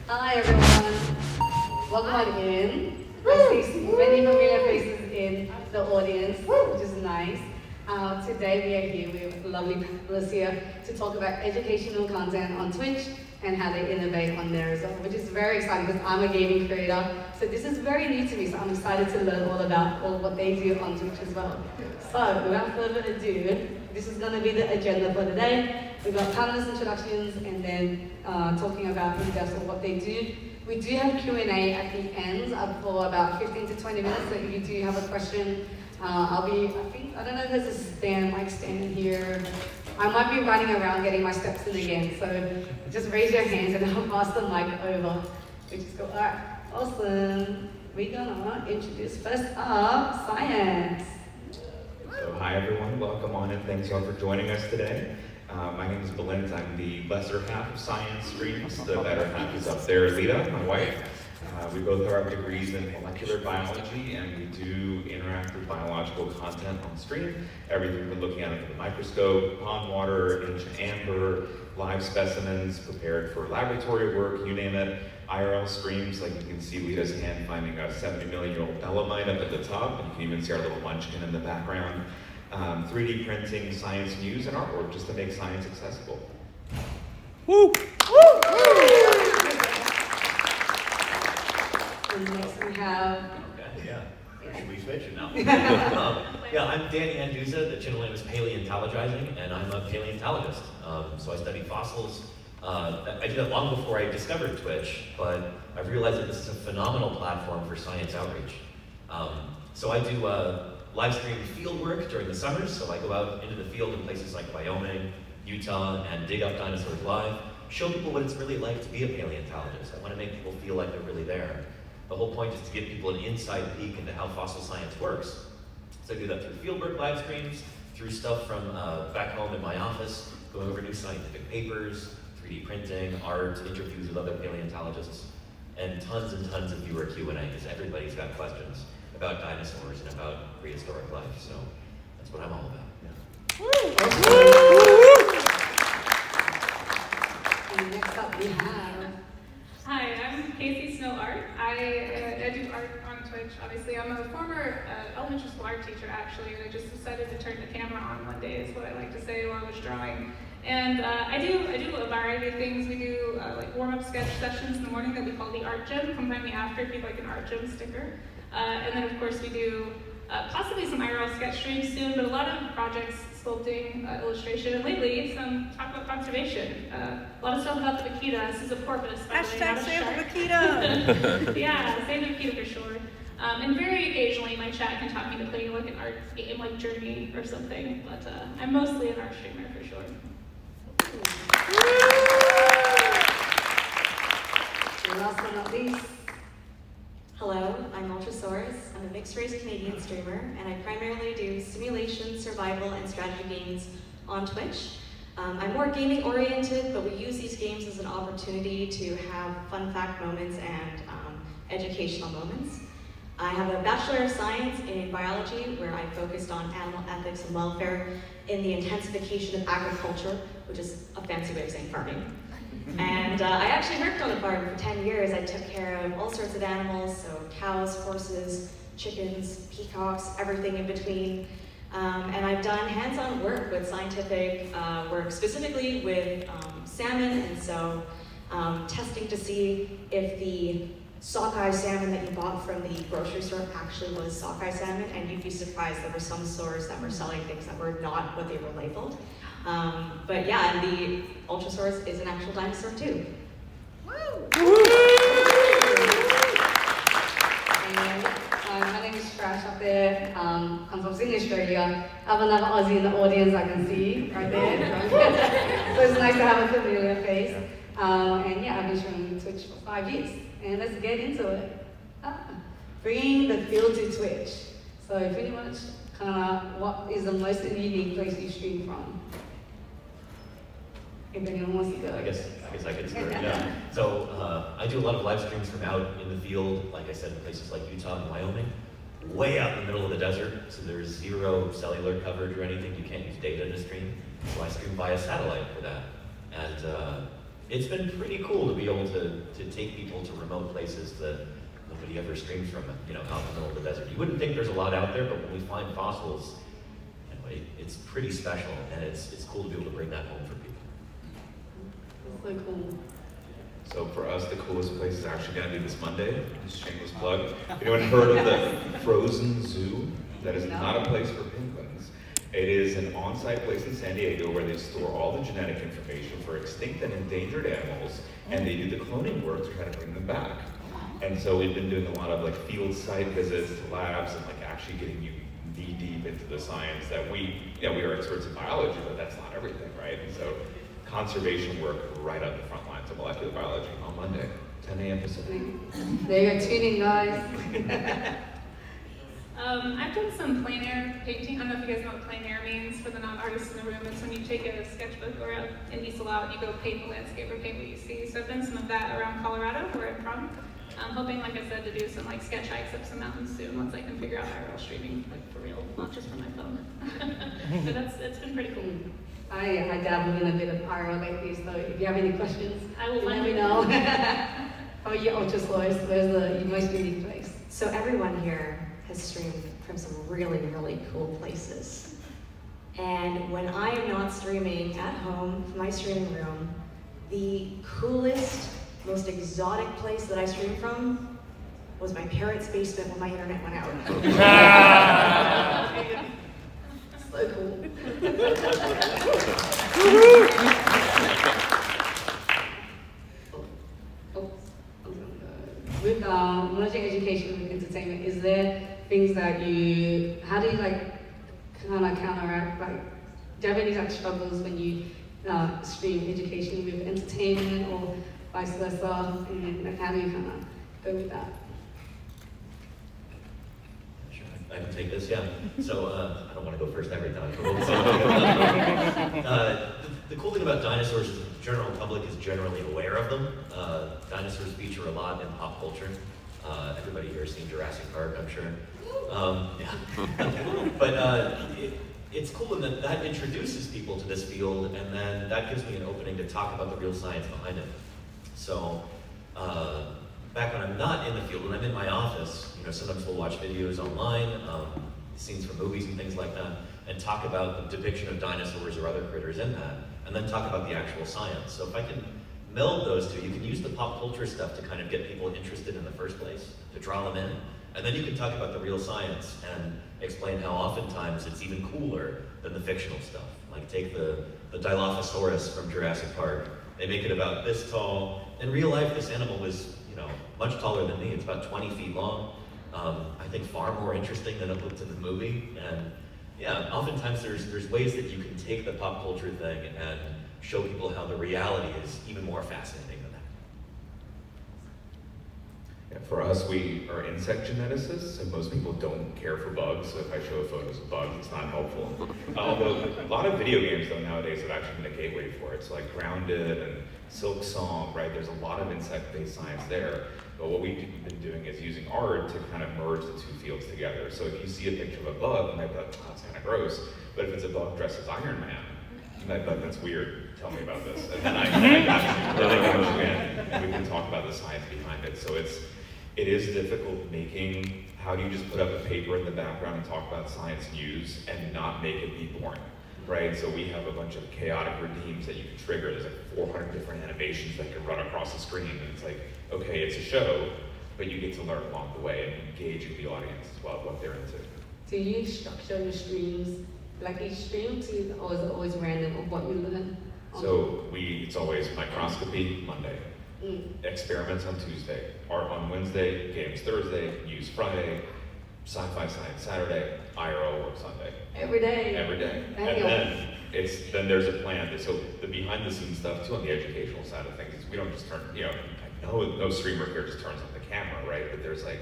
Hi everyone, welcome on in. I see many familiar faces in the audience, which is nice. Today we are here with lovely Lucia to talk about educational content on Twitch and how they innovate on there as well, which is very exciting because I'm a gaming creator. So this is very new to me, so I'm excited to learn all about what they do on Twitch as well. So without further ado, this is going to be the agenda for today. We've got panelist introductions and then talking about in depth of what they do. We do have Q&A at the end for about 15 to 20 minutes, so if you do have a question, I don't know if there's a mic stand here. I might be running around getting my steps in again, so just raise your hands and I'll pass the mic over. We just go, all right, awesome. We're gonna introduce first up, SciAnts. So hi everyone, welcome on and thanks all for joining us today. My name is Balint. I'm the lesser half of SciAnts streams. The better half is up there, Lita, my wife. We both have degrees in molecular biology and we do interactive biological content on stream. Everything we're looking at under the microscope, pond water, ancient amber, live specimens prepared for laboratory work, you name it. IRL streams, like you can see Lita's hand finding a 70-million-year-old Belamite up at the top, and you can even see our little munchkin in the background. 3D printing, science news, and artwork just to make science accessible. Woo! Woo! And next we have... Okay, yeah. Should we switch or no? Yeah, I'm Danny Anduza. The channel name is Paleontologizing, and I'm a paleontologist. So I study fossils. I did that long before I discovered Twitch, but I've realized that this is a phenomenal platform for science outreach. So I do live stream field work during the summers, so I go out into the field in places like Wyoming, Utah, and dig up dinosaurs live, show people what it's really like to be a paleontologist. I want to make people feel like they're really there. The whole point is to give people an inside peek into how fossil science works. So I do that through fieldwork live streams, through stuff from back home in my office, going over new scientific papers, 3D printing, art, interviews with other paleontologists, and tons of viewer Q&A, because everybody's got questions about dinosaurs and about prehistoric life, so that's what I'm all about. Yeah. And next up we have... Hi, I'm Casey Snow Art. I do art on Twitch. Obviously, I'm a former elementary school art teacher, actually, and I just decided to turn the camera on one day, is what I like to say while I was drawing. And I do a variety of things. We do like warm-up sketch sessions in the morning that we call the art gym. Come find me after if you'd like an art gym sticker. And then, of course, we do possibly some IRL sketch streams soon, but a lot of projects, sculpting, illustration, and lately some talk about conservation. A lot of stuff about the vaquita. This is a porpoise, by the way, not a save shark. the vaquita! Yeah, save the vaquita for sure. And very occasionally, my chat can talk me to playing like an art game like Journey or something, but I'm mostly an art streamer for sure. And last but not least, Hello, I'm Ultrasaurus. I'm a mixed-race Canadian streamer, and I primarily do simulation, survival, and strategy games on Twitch. I'm more gaming-oriented, but we use these games as an opportunity to have fun fact moments and educational moments. I have a Bachelor of Science in Biology, where I focused on animal ethics and welfare in the intensification of agriculture, which is a fancy way of saying farming. And I actually worked on a farm for 10 years. I took care of all sorts of animals, so cows, horses, chickens, peacocks, everything in between. And I've done hands-on work with scientific work, specifically with salmon, and so testing to see if the sockeye salmon that you bought from the grocery store actually was sockeye salmon, and you'd be surprised there were some stores that were selling things that were not what they were labeled. But yeah, and the Ultrasaurus is an actual dinosaur too. Woo! And my name is Trash up there. I'm from Sydney, Australia. I have another Aussie in the audience I can see right there. So it's nice to have a familiar face. And yeah, I've been streaming Twitch for 5 years. And let's get into it. Bringing the field to Twitch. So pretty much, what is the most unique place you stream from? If anyone wants to go. I guess I could start, yeah. So I do a lot of live streams from out in the field, like I said, in places like Utah and Wyoming, way out in the middle of the desert, so there's zero cellular coverage or anything. You can't use data to stream, so I stream via satellite for that. And it's been pretty cool to be able to take people to remote places that nobody ever streams from, you know, out in the middle of the desert. You wouldn't think there's a lot out there, but when we find fossils, anyway, it's pretty special, and it's cool to be able to bring that home for people. That's so cool. So for us, the coolest place is actually going to be this Monday. Just shameless plug. Anyone heard of the Frozen Zoo? That is not a place for penguins. It is an on-site place in San Diego where they store all the genetic information for extinct and endangered animals, and they do the cloning work to try to bring them back. And so we've been doing a lot of like field site visits to labs and like actually getting you knee deep into the science that we are experts in biology, but that's not everything, right? And so conservation work right up the front lines of molecular biology on Monday, 10 a.m. Pacific. There you go, tune in, guys. I've done some plein air painting. I don't know if you guys know what plein air means for the non-artists in the room. It's when you take a sketchbook or an easel out and you go paint the landscape or paint what you see. So I've done some of that around Colorado, where I'm from. I'm hoping, like I said, to do some like sketch hikes up some mountains soon once I can figure out IRL streaming, like for real, not just from my phone. But it's been pretty cool. I dabble in a bit of IRL lately, so if you have any questions, I will let me know. How about you, Ultra Source? Where's the most unique place? So everyone here has streamed from some really, really cool places. And when I am not streaming at home from my streaming room, the coolest, most exotic place that I streamed from was my parents' basement when my internet went out. So cool. With merging education with entertainment, is there things that how do you like kind of counteract, like, do you have any like struggles when you stream education with entertainment or vice versa, and like, how do you kind of go with that? Sure, I can take this, yeah. So I don't want to go first every time. The cool thing about dinosaurs is the general public is generally aware of them. Dinosaurs feature a lot in pop culture. Everybody here has seen Jurassic Park, I'm sure. Yeah. But it's cool in that introduces people to this field, and then that gives me an opening to talk about the real science behind it. So back when I'm not in the field, when I'm in my office, you know, sometimes we'll watch videos online, scenes from movies and things like that, and talk about the depiction of dinosaurs or other critters in that, and then talk about the actual science. So if I can meld those two, you can use the pop culture stuff to kind of get people interested in the first place, to draw them in, and then you can talk about the real science and explain how oftentimes it's even cooler than the fictional stuff. Like take the Dilophosaurus from Jurassic Park. They make it about this tall. In real life, this animal was, you know, much taller than me. It's about 20 feet long. I think far more interesting than it looked in the movie. And yeah, oftentimes there's ways that you can take the pop culture thing and show people how the reality is even more fascinating than that. Yeah, for us, we are insect geneticists, and most people don't care for bugs, so if I show photos of bugs, it's not helpful. Although a lot of video games, though, nowadays have actually been a gateway for it. So like Grounded and Silk Song, right? There's a lot of insect-based science there. But what we've been doing is using art to kind of merge the two fields together. So if you see a picture of a bug, you might be like, oh, that's kind of gross. But if it's a bug dressed as Iron Man, you might be like, that's weird. Tell me about this. And then I got you in, and we can talk about the science behind it. So it is difficult making, how do you just put up a paper in the background and talk about science news and not make it be boring, right? So we have a bunch of chaotic redeems that you can trigger. There's like 400 different animations that can run across the screen, and it's like, okay, it's a show, but you get to learn along the way and engage with the audience as well, what they're into. Do you structure your streams, like each stream, or is it always random of what you learn? So it's always microscopy Monday, experiments on Tuesday, art on Wednesday, games Thursday, news Friday, sci-fi science Saturday, IRL work Sunday. Every day. Every day. And then there's a plan. So the behind the scenes stuff too on the educational side of things is we don't just turn, no streamer here just turns on the camera, right? But there's like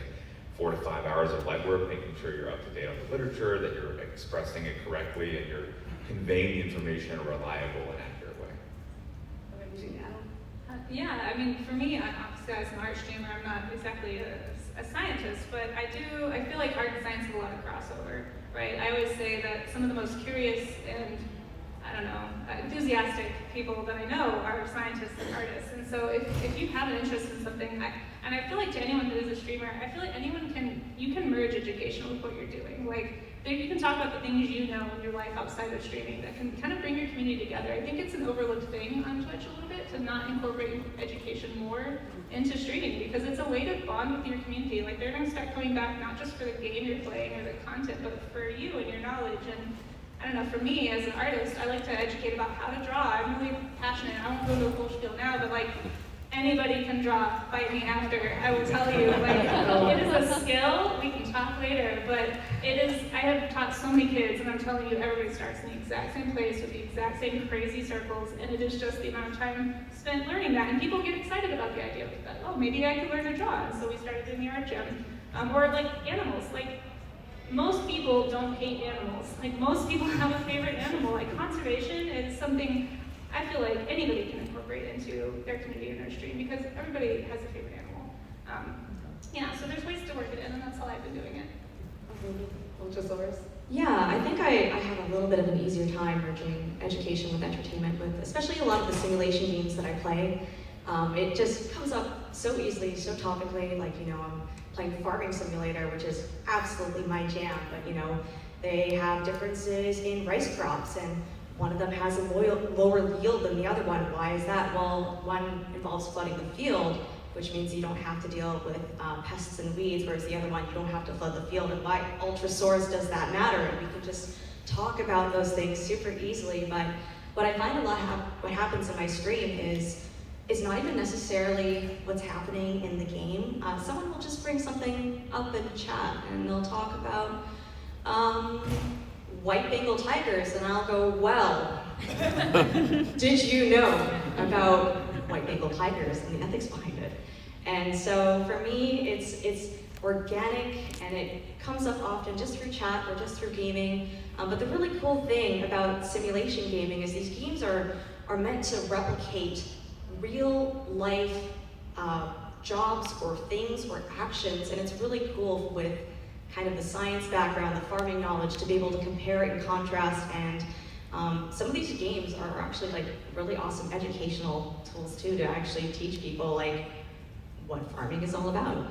4 to 5 hours of legwork, making sure you're up to date on the literature, that you're expressing it correctly, and you're conveying the information in a reliable and accurate way. Yeah, I mean, for me, obviously as an art streamer, I'm not exactly a scientist, but I feel like art and science have a lot of crossover, right? I always say that some of the most curious and I don't know, enthusiastic people that I know are scientists and artists. And so if you have an interest in something, and I feel like to anyone who is a streamer, I feel like you can merge education with what you're doing. Like, you can talk about the things you know in your life outside of streaming that can kind of bring your community together. I think it's an overlooked thing on Twitch a little bit to not incorporate education more into streaming, because it's a way to bond with your community. Like, they're gonna start coming back not just for the game you're playing or the content, but for you and your knowledge. And I don't know, for me as an artist, I like to educate about how to draw. I'm really passionate. I won't go into a full spiel now, but like, anybody can draw. Fight me after. I will tell you, like, it is a skill. We can talk later, but it is. I have taught so many kids, and I'm telling you, everybody starts in the exact same place with the exact same crazy circles, and it is just the amount of time spent learning that. And people get excited about the idea of that. Oh, maybe I could learn to draw. And so we started in the art gym, or like animals, like. Most people don't hate animals. Like, most people have a favorite animal. Like, conservation is something I feel like anybody can incorporate into their community and their stream, because everybody has a favorite animal. Yeah, so there's ways to work it in, and that's how I've been doing it. Ultrasaurus? Yeah, I think I have a little bit of an easier time merging education with entertainment, with especially a lot of the simulation games that I play. It just comes up so easily, so topically. Like, you know, I'm playing Farming Simulator, which is absolutely my jam, but you know, they have differences in rice crops, and one of them has a lower yield than the other one. Why is that? Well, one involves flooding the field, which means you don't have to deal with pests and weeds, whereas the other one, you don't have to flood the field. And why Ultrasaurus does that matter? And we can just talk about those things super easily. But what I find a lot what happens in my stream is not even necessarily what's happening in the game. Someone will just bring something up in chat, and they'll talk about white Bengal tigers, and I'll go, well, did you know about white Bengal tigers and the ethics behind it? And so for me, it's organic, and it comes up often just through chat or just through gaming. But the really cool thing about simulation gaming is these games are meant to replicate real life jobs or things or actions, and it's really cool with kind of the science background, the farming knowledge, to be able to compare and contrast. And some of these games are actually like really awesome educational tools too, to actually teach people like what farming is all about.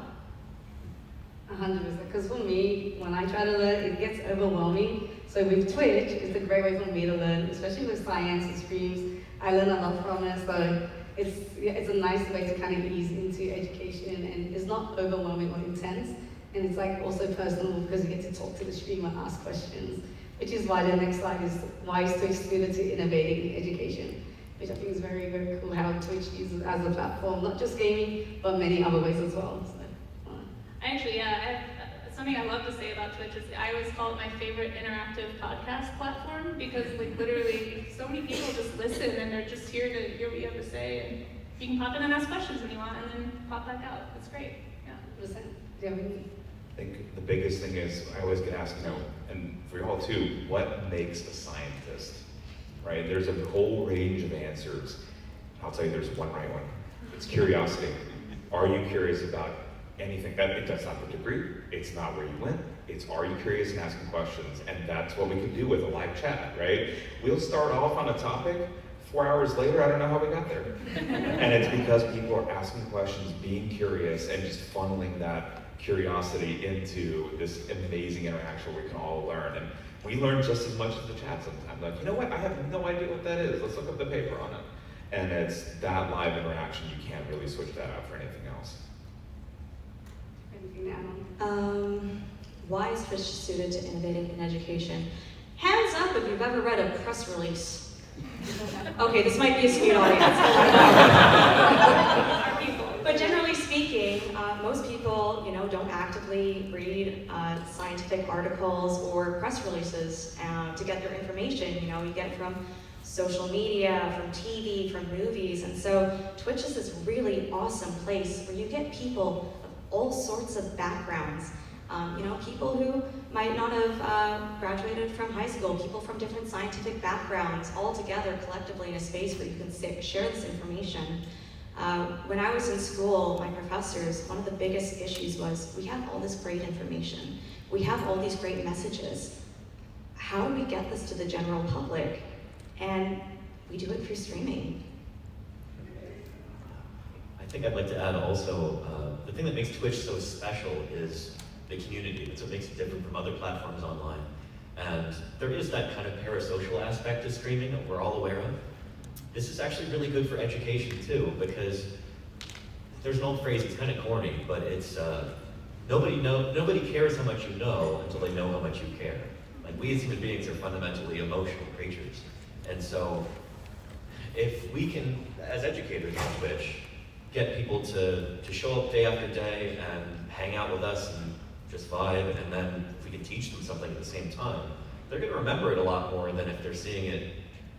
100%, because for me, when I try to learn, it gets overwhelming. So with Twitch, it's a great way for me to learn, especially with SciAnts and streams. I learn a lot from it, so it's a nice way to kind of ease into education, and it's not overwhelming or intense. And it's like also personal, because you get to talk to the streamer, ask questions, which is why the next slide is why is Twitch suited to innovating education, which I think is very, very cool how Twitch uses as a platform, not just gaming, but many other ways as well. So, Actually, yeah, something I love to say about Twitch is I always call it my favorite interactive podcast platform, because like literally so many people just listen, and they're just here to hear what you have to say, and you can pop in and ask questions when you want, and then pop back out. It's great. Yeah. 100%. Do you have any? I think the biggest thing is, I always get asked, you know, and for y'all too, what makes a scientist, right? There's a whole range of answers. I'll tell you there's one right one. It's curiosity. Are you curious about anything? That's not the degree, it's not where you went, it's are you curious and asking questions? And that's what we can do with a live chat, right? We'll start off on a topic, 4 hours later, I don't know how we got there. And it's because people are asking questions, being curious, and just funneling that curiosity into this amazing interaction where we can all learn. And we learn just as much as the chat sometimes. Like, you know what, I have no idea what that is. Let's look up the paper on it. And it's that live interaction, you can't really switch that out for anything else. Anything to add on? Why is Twitch suited to innovating in education? Hands up if you've ever read a press release. Okay, this might be a skewed audience. But generally speaking, most people, you know, don't actively read scientific articles or press releases to get their information. You know, you get it from social media, from TV, from movies, and so Twitch is this really awesome place where you get people of all sorts of backgrounds. You know, people who might not have graduated from high school, people from different scientific backgrounds, all together collectively in a space where you can share this information. When I was in school, my professors, one of the biggest issues was, we have all this great information, we have all these great messages. How do we get this to the general public? and we do it through streaming. I think I'd like to add also, the thing that makes Twitch so special is the community. It's what makes it different from other platforms online. And there is that kind of parasocial aspect to streaming that we're all aware of. This is actually really good for education too, because there's an old phrase, it's kind of corny, but it's, nobody cares how much you know until they know how much you care. Like, we as human beings are fundamentally emotional creatures. And so, if we can, as educators on Twitch, get people to show up day after day and hang out with us and just vibe, and then if we can teach them something at the same time, they're going to remember it a lot more than if they're seeing it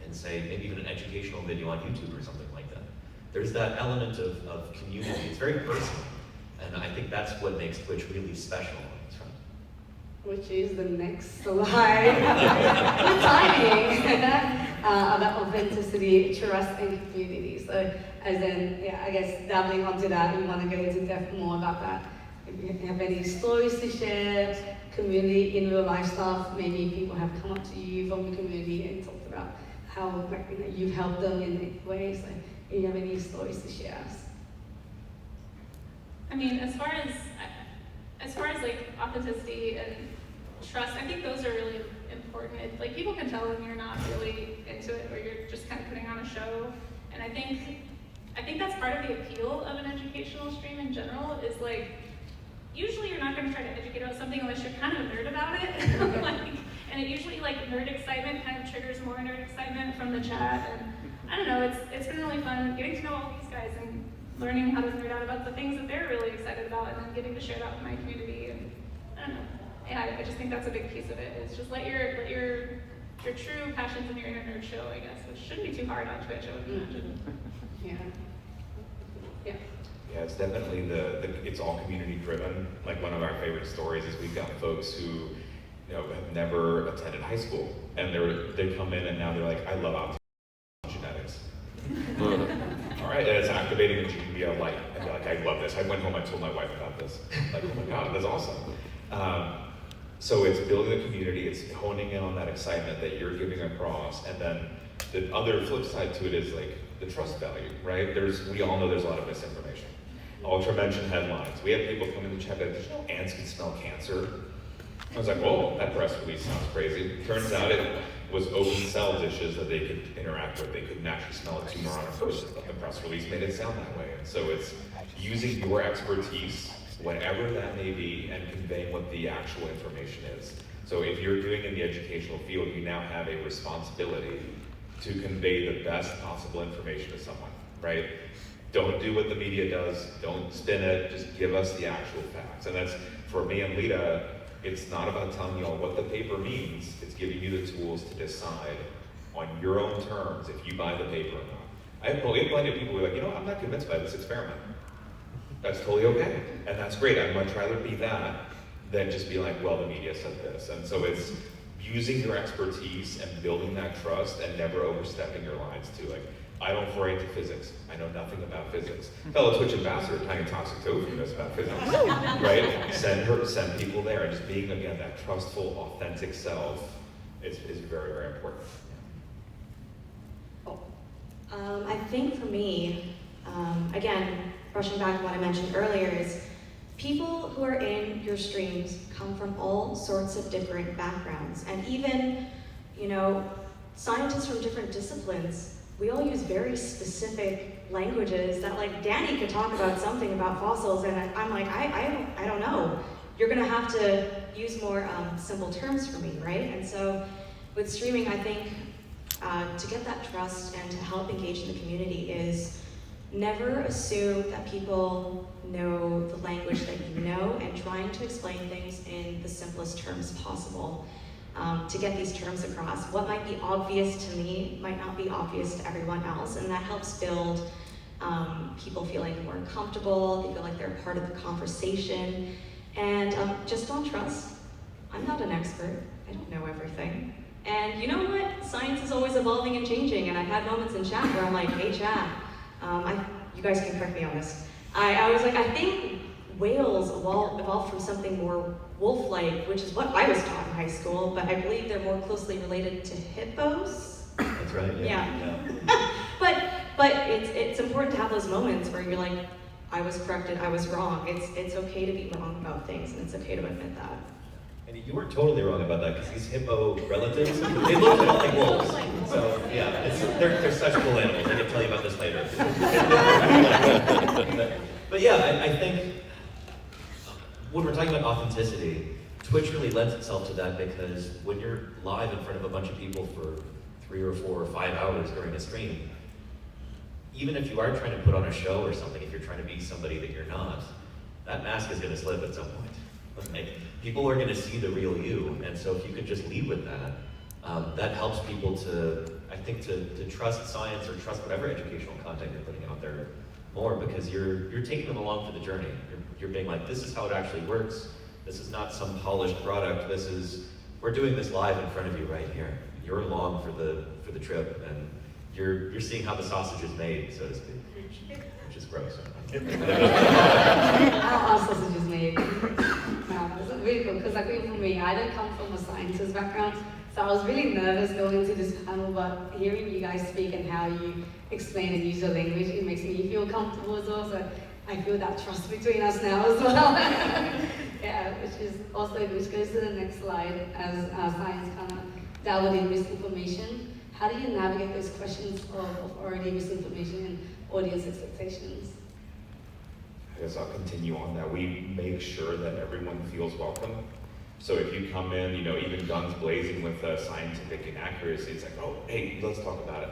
in, say, maybe even an educational video on YouTube or something like that. There's that element of community. It's very personal, and I think that's what makes Twitch really special on its front. Which is the next slide. Good timing. About authenticity, trust, and community. So, as in, yeah, I guess dabbling onto that, we want to go into depth more about that. If you have any stories to share, community in real life stuff, maybe people have come up to you from the community and talked about how, like, you know, you've helped them in ways. Like, if you have any stories to share us. I mean, as far as like authenticity and trust, I think those are really important. Like, people can tell when you're not really into it or you're just kind of putting on a show. And I think that's part of the appeal of an educational stream in general, is like, usually you're not going to try to educate about something unless you're kind of a nerd about it. And it usually, like, nerd excitement kind of triggers more nerd excitement from the chat. And I don't know, it's been really fun getting to know all these guys and learning how to nerd out about the things that they're really excited about, and then getting to share that with my community. And I don't know. And I just think that's a big piece of it, is just let your true passions and your inner nerd show, I guess, which shouldn't be too hard on Twitch, I would imagine. Yeah. Yeah. Yeah, it's definitely it's all community driven. Like, one of our favorite stories is we've got folks who, you know, have never attended high school, and they come in and now they're like, I love genetics. All right, and it's activating a gene via light, and they're like, I love this. I went home, I told my wife about this. Like, oh my God, that's awesome. So it's building the community, it's honing in on that excitement that you're giving across, and then the other flip side to it is like the trust value, right? We all know there's a lot of misinformation. Ultra mentioned headlines. We had people come in the chat that there's no ants can smell cancer. I was like, whoa, that press release sounds crazy. Turns out it was open cell dishes that they could interact with. They couldn't actually smell a tumor on a person. The press release made it sound that way. And so it's using your expertise, whatever that may be, and conveying what the actual information is. So if you're doing in the educational field, you now have a responsibility to convey the best possible information to someone, right? Don't do what the media does, don't spin it, just give us the actual facts. And that's, for me and Lita, it's not about telling you all what the paper means, it's giving you the tools to decide on your own terms if you buy the paper or not. We have plenty of people who are like, you know, I'm not convinced by this experiment. That's totally okay, and that's great. I'd much rather be that than just be like, well, the media said this. And so it's using your expertise and building that trust and never overstepping your lines too. Like, I don't foray into physics. I know nothing about physics. Fellow Twitch ambassador, Tiny Toxic Tofu, knows about physics, right? Send people there, and just being, again, that trustful, authentic self is very, very important. I think for me, again, brushing back on what I mentioned earlier, is people who are in your streams come from all sorts of different backgrounds, and even, you know, scientists from different disciplines. We all use very specific languages that, like, Danny could talk about something about fossils, and I'm like, I don't know. You're gonna have to use more simple terms for me, right? And so with streaming, I think to get that trust and to help engage in the community is never assume that people know the language that you know, and trying to explain things in the simplest terms possible. To get these terms across. What might be obvious to me might not be obvious to everyone else, and that helps build people feeling more comfortable, they feel like they're part of the conversation, and just don't trust. I'm not an expert, I don't know everything. And you know what? Science is always evolving and changing, and I've had moments in chat where I'm like, hey chat, you guys can correct me on this. I was like, I think whales evolved from something more wolf-like, which is what I was taught in high school, but I believe they're more closely related to hippos. That's right. Yeah. But it's important to have those moments where you're like, I was corrected, I was wrong. It's okay to be wrong about things, and it's okay to admit that. And you weren't totally wrong about that, because these hippo relatives, they look a lot like wolves. So yeah, they're such cool animals. I can tell you about this later. But yeah, I think when we're talking about authenticity, Twitch really lends itself to that, because when you're live in front of a bunch of people for 3 or 4 or 5 hours during a stream, even if you are trying to put on a show or something, if you're trying to be somebody that you're not, that mask is going to slip at some point. Like, people are going to see the real you, and so if you could just lead with that, that helps people to, I think, to trust SciAnts or trust whatever educational content you're putting out there more, because you're taking them along for the journey. You're being like, this is how it actually works. This is not some polished product. This is, we're doing this live in front of you right here. You're along for the trip, and you're seeing how the sausage is made, so to speak, which is gross. How our sausage is made. No, it's really cool, because like for me, I don't come from a scientist background, so I was really nervous going into this panel, but hearing you guys speak and how you explain and use your language, it makes me feel comfortable as well, so I feel that trust between us now as well. Yeah, which goes to the next slide, as SciAnts kind of dabbled in misinformation. How do you navigate those questions of authority, misinformation, and audience expectations? I guess I'll continue on that. We make sure that everyone feels welcome. So if you come in, even guns blazing with scientific inaccuracy, it's like, oh, hey, let's talk about it.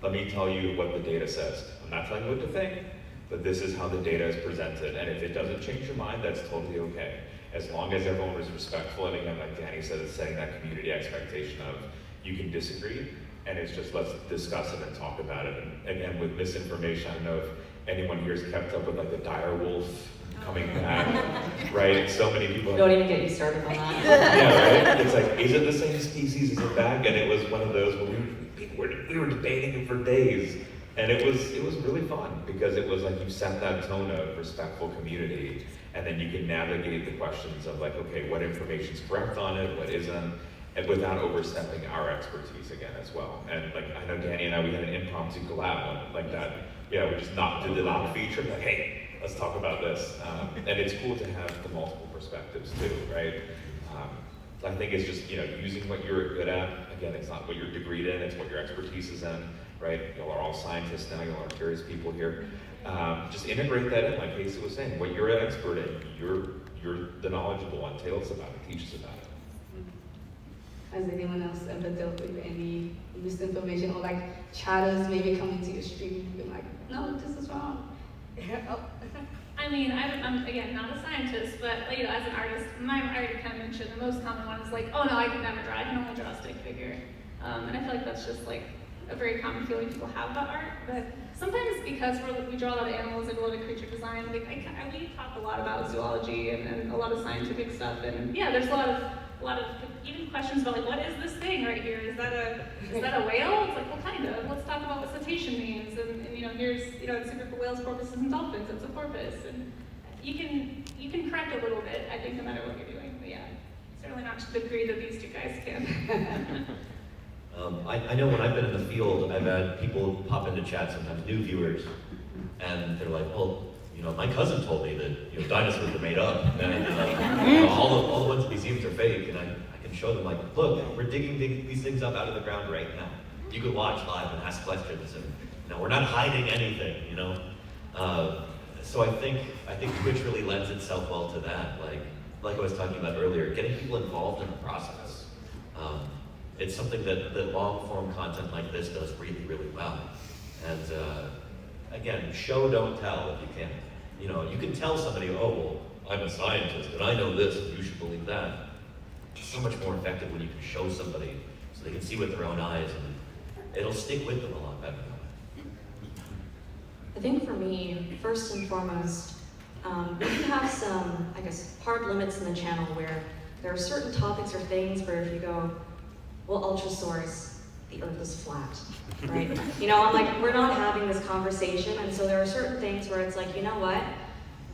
Let me tell you what the data says. I'm not telling you what to think, but this is how the data is presented. And if it doesn't change your mind, that's totally okay. As long as everyone is respectful, and again, like Danny said, it's setting that community expectation of you can disagree, and it's just let's discuss it and talk about it. And again, with misinformation, I don't know if anyone here has kept up with like the dire wolf coming back, right? So many people. Don't even get you started on that. Yeah, right? It's like, is it the same species? Is it back? And it was one of those where we were debating it for days. And it was really fun, because it was like you set that tone of respectful community, and then you can navigate the questions of like, okay, what information's correct on it, what isn't, and without overstepping our expertise again as well. And like, I know Danny and I, we had an impromptu collab on it like that. Yeah, we just did the not feature, like, hey, let's talk about this. And it's cool to have the multiple perspectives too, right? I think it's just, using what you're good at. Again, it's not what you're degreed in, it's what your expertise is in, right? Y'all are all scientists now, y'all are curious people here. Just integrate that in, like Casey was saying, what you're an expert in, you're the knowledgeable one. Tell us about it, teach us about it. Has anyone else ever dealt with any misinformation or like chatters maybe coming to your stream and being like, no, this is wrong? I mean, I'm again not a scientist, but as an artist, I already kind of mentioned the most common one is like, oh no, I can never draw. I can only draw a stick figure, and I feel like that's just like a very common feeling people have about art. But sometimes because we draw a lot of animals and a lot of creature design, like we talk a lot about zoology and a lot of scientific stuff, and yeah, there's a lot of even questions about like, what is this thing right here? Is that a whale? It's like, well, kind of. Let's talk about what cetacean means. And here's it's super for whales, porpoises, and dolphins. It's a porpoise. And you can correct a little bit, I think, no matter what you're doing. But yeah, certainly not to the degree that these two guys can. I know when I've been in the field, I've had people pop into chat sometimes, new viewers, and they're like, well, my cousin told me that dinosaurs are made up, and all the ones in museums are fake, and I can show them like, look, we're digging these things up out of the ground right now. You could watch live and ask questions, and we're not hiding anything, So I think Twitch really lends itself well to that, like I was talking about earlier, getting people involved in the process. It's something that long form content like this does really, really well, and again, show don't tell if you can. You can tell somebody, oh, well, I'm a scientist and I know this and you should believe that. It's so much more effective when you can show somebody so they can see with their own eyes, and it'll stick with them a lot better. I think for me, first and foremost, we can have some, hard limits in the channel where there are certain topics or things where if you go, well, Ultrasource, the Earth is flat, right? I'm like, we're not having this conversation, and so there are certain things where it's like, you know what?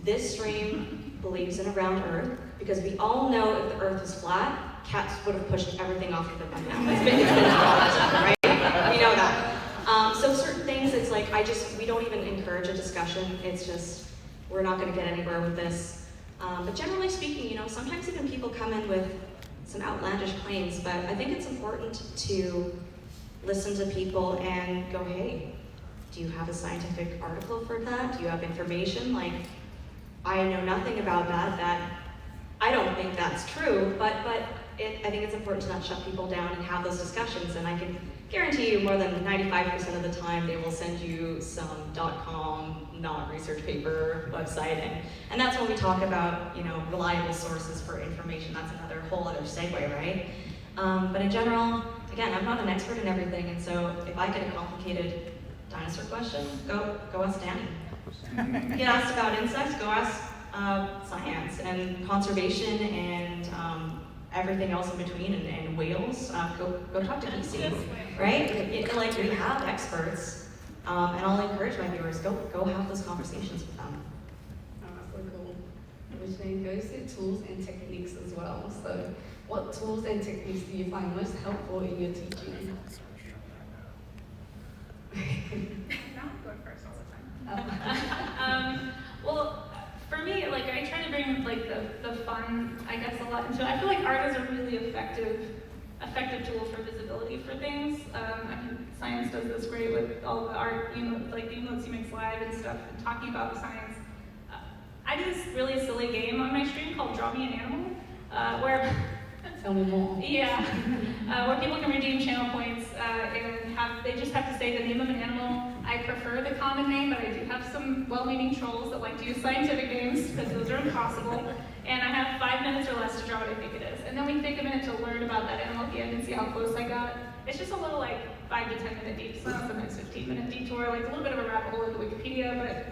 This stream believes in a round Earth, because we all know if the Earth is flat, cats would have pushed everything off of it by now. It's been right? we don't even encourage a discussion. It's just, we're not gonna get anywhere with this. But generally speaking, you know, sometimes even people come in with some outlandish claims, but I think it's important to listen to people and go, hey, do you have a scientific article for that? Do you have information? Like, I know nothing about that I don't think that's true, but I think it's important to not shut people down and have those discussions, and I can guarantee you more than 95% of the time they will send you some .com, not research paper website, and that's when we talk about, you know, reliable sources for information. That's another whole other segue, right? But in general, again, I'm not an expert in everything, and so if I get a complicated dinosaur question, go ask Danny. Get asked about insects, go ask SciAnts and conservation and everything else in between, and whales. Go talk to Casey, right? Like, we have experts, and I'll encourage my viewers, go have those conversations with them. Oh, that's so cool. Which then goes to tools and techniques as well. So, what tools and techniques do you find most helpful in your teaching? Now I'm going first all the time. Well, for me, like, I try to bring like the fun, I guess, a lot into it. I feel like art is a really effective tool for visibility for things. I mean, SciAnts does this great with all the art, you know, like the emotes you make live and stuff, and talking about the science. I do this really silly game on my stream called Draw Me an Animal, where Tell me more. yeah, where people can redeem channel points and they just have to say the name of an animal. I prefer the common name, but I do have some well-meaning trolls that like to use scientific names because those are impossible. And I have 5 minutes or less to draw what I think it is. And then we take a minute to learn about that animal at the end and see how close I got. It's just a little like 5 to 10 minute detour, sometimes 15-minute detour, like a little bit of a rabbit hole into Wikipedia, but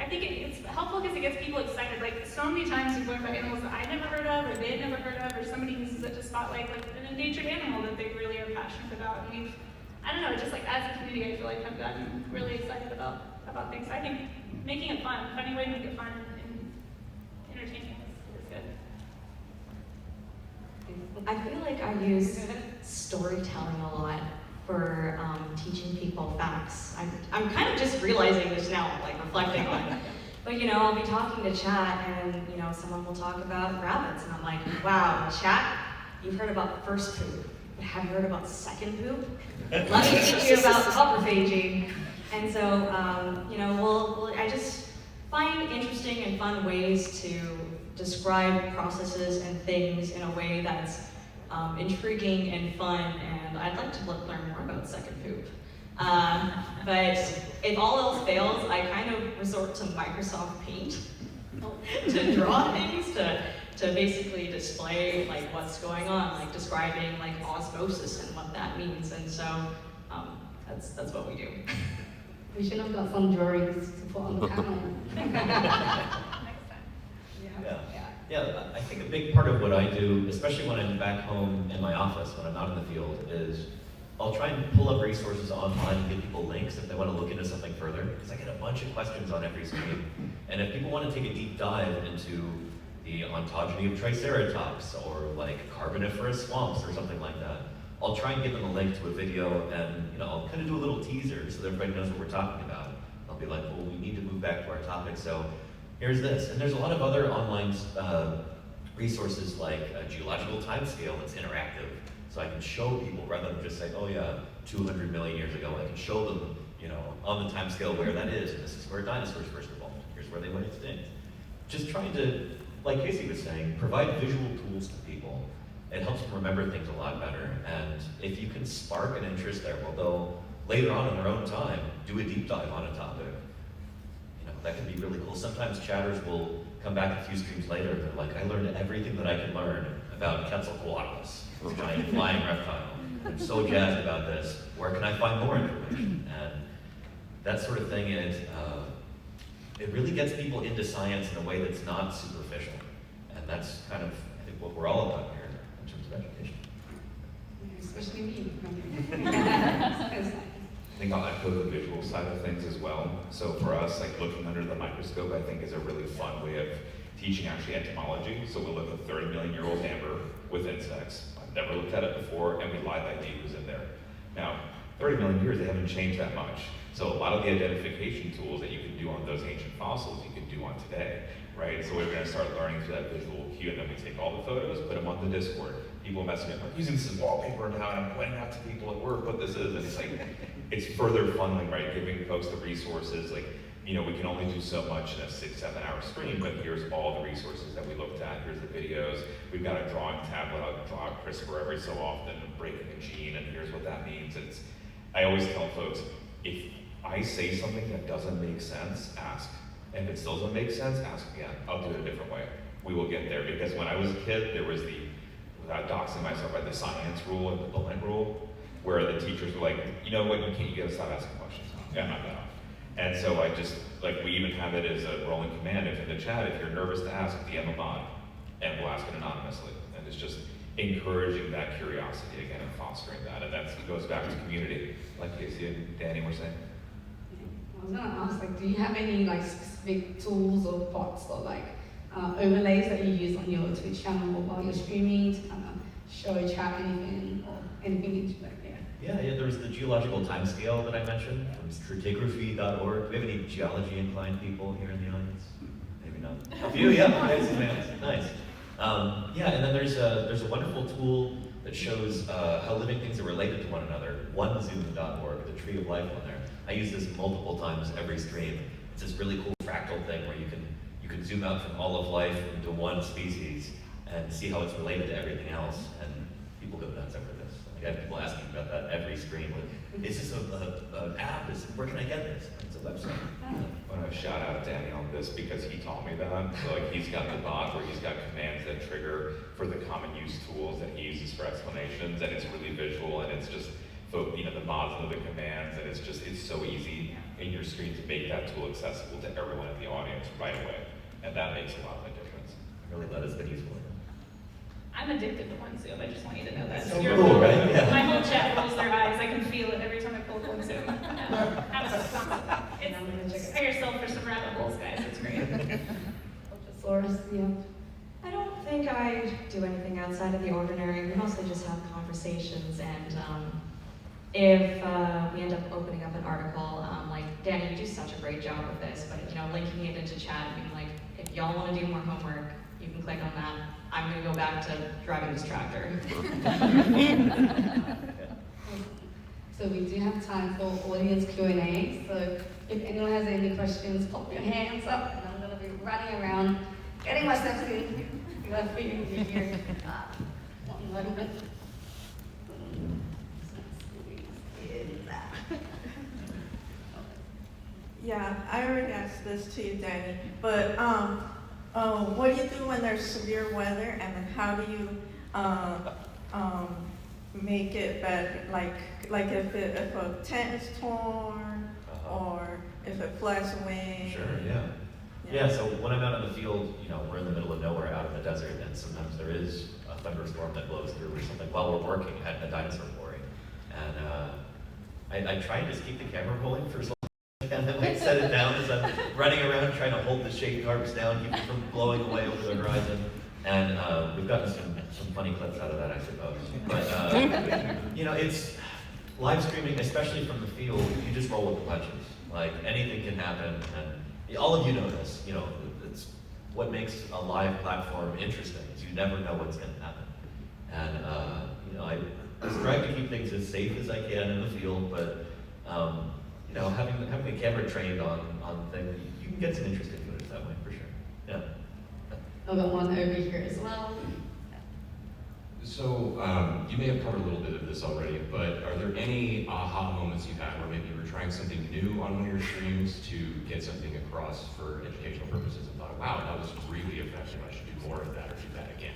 I think it's helpful because it gets people excited. Like, so many times we've learned about animals that I never heard of, or they had never heard of, or somebody uses it to spotlight like an endangered animal that they really are passionate about. And I don't know, just like as a community, I feel like I've gotten really excited about things. So I think making it fun, finding a way to make it fun and entertaining is good. I feel like I use storytelling a lot for teaching people facts. I'm kind of just realizing this now, like reflecting on it. But you know, I'll be talking to chat and you know, someone will talk about rabbits and I'm like, wow, chat, you've heard about first poop, but have you heard about second poop? Let me teach you about coprophaging. And so, you know, I just find interesting and fun ways to describe processes and things in a way that's intriguing and fun, and I'd like to learn more about second poop. But if all else fails, I kind of resort to Microsoft Paint to draw things, to basically display like what's going on, like describing like osmosis and what that means, and so that's what we do. We should have got some drawings to put on the panel. Yeah, I think a big part of what I do, especially when I'm back home in my office, when I'm not in the field, is I'll try and pull up resources online and give people links if they want to look into something further, because I get a bunch of questions on every stream. And if people want to take a deep dive into the ontogeny of Triceratops, or like carboniferous swamps or something like that, I'll try and give them a link to a video, and you know, I'll kind of do a little teaser so that everybody knows what we're talking about. I'll be like, well, we need to move back to our topic, so here's this. And there's a lot of other online resources like a geological timescale that's interactive. So I can show people, rather than just say, oh yeah, 200 million years ago, I can show them, you know, on the timescale where that is, and this is where dinosaurs first evolved. Here's where they went extinct. Just trying to, like Casey was saying, provide visual tools to people. It helps them remember things a lot better. And if you can spark an interest there, well, they'll later on in their own time do a deep dive on a topic. That can be really cool. Sometimes chatters will come back a few streams later and they're like, I learned everything that I can learn about Quetzalcoatlus, this giant flying reptile. I'm so jazzed about this. Where can I find more information? And that sort of thing is, it really gets people into science in a way that's not superficial. And that's kind of, I think, what we're all about here in terms of education. Especially me. I think I'll echo the visual side of things as well. So for us, like looking under the microscope, I think is a really fun way of teaching actually entomology. So we'll look at a 30-million-year-old amber with insects. I've never looked at it before, and we live ID who's in there. Now, 30 million years, they haven't changed that much. So a lot of the identification tools that you can do on those ancient fossils, you can do on today, right? So we're gonna start learning through that visual cue, and then we take all the photos, put them on the Discord. People messing up, like, using this as wallpaper now, and I'm pointing out to people at work what this is, and it's like, it's further funneling, right? Giving folks the resources, like, you know, we can only do so much in a 6-7 hour stream, but here's all the resources that we looked at, here's the videos, we've got a drawing tablet, I'll draw CRISPR every so often, breaking a gene, and here's what that means. I always tell folks, if I say something that doesn't make sense, ask. And if it still doesn't make sense, ask again. I'll do it a different way. We will get there, because when I was a kid, there was without doxing myself, by the SciAnts rule and the Balint rule, where the teachers were like, you know what, you gotta stop asking questions. Yeah, knock that off. And so I just, like, we even have it as a rolling command. If in the chat, if you're nervous to ask, DM a mod, and we'll ask it anonymously. And it's just encouraging that curiosity again and fostering that. And that goes back to community, like Casey and Danny were saying. I was gonna ask, like, do you have any like specific tools or bots or like overlays that you use on your Twitch channel or while you're streaming to kind of show, track anything or anything you like? Yeah, there's the geological timescale that I mentioned from stratigraphy.org. Do we have any geology inclined people here in the audience? Maybe not. A few, yeah. Nice. Yeah, and then there's a wonderful tool that shows how living things are related to one another. Onezoom.org, the tree of life on there. I use this multiple times every stream. It's this really cool fractal thing where you can zoom out from all of life into one species and see how it's related to everything else. And people go nuts over this. I have people asking about that every stream. Is this an app? Where can I get this? It's a website. I want to shout out Danny on this because he taught me that. So like he's got the bot where he's got commands that trigger for the common use tools that he uses for explanations, and it's really visual, and it's just, you know, the mods know the commands, and it's so easy in your screen to make that tool accessible to everyone in the audience right away, and that makes a lot of a difference. Really glad it's been useful. I'm addicted to OneZoom. I just want you to know that. So cool, right? Yeah. My whole chat rolls their eyes. I can feel it every time I pull up OneZoom. Prepare yourself for some rabbit holes, guys. It's great. Source, yeah. I don't think I do anything outside of the ordinary. We mostly just have conversations, and if we end up opening up an article, like, Danny, you do such a great job with this, but, you know, linking it into chat, being like, if y'all want to do more homework, you can click on that. I'm going to go back to driving this tractor. So we do have time for audience Q&A. So if anyone has any questions, pop your hands up, and I'm going to be running around, getting my steps in. You got to figure it here. One moment. Yeah, I already asked this to you, Danny, but what do you do when there's severe weather, and then how do you make it better? Like if a tent is torn, or if it flies away. Sure, yeah. Yeah, so when I'm out in the field, you know, we're in the middle of nowhere out in the desert, and sometimes there is a thunderstorm that blows through or something while we're working at a dinosaur quarry. And I try and just keep the camera rolling for as long as I can, and like set it down as I'm running around trying to hold the shade tarps down, keep it from blowing away over the horizon. And we've gotten some funny clips out of that, I suppose. But, you know, it's live streaming, especially from the field, you just roll with the punches. Like, anything can happen, and all of you know this. You know, it's what makes a live platform interesting, is you never know what's going to happen. And, you know, I strive to keep things as safe as I can in the field, but, you know, having the camera trained on things, you can get some interesting footage that way, for sure. Yeah. I've got one over here as well. So you may have covered a little bit of this already, but are there any aha moments you had where maybe you were trying something new on one of your streams to get something across for educational purposes and thought, wow, that was really effective, I should do more of that or do that again?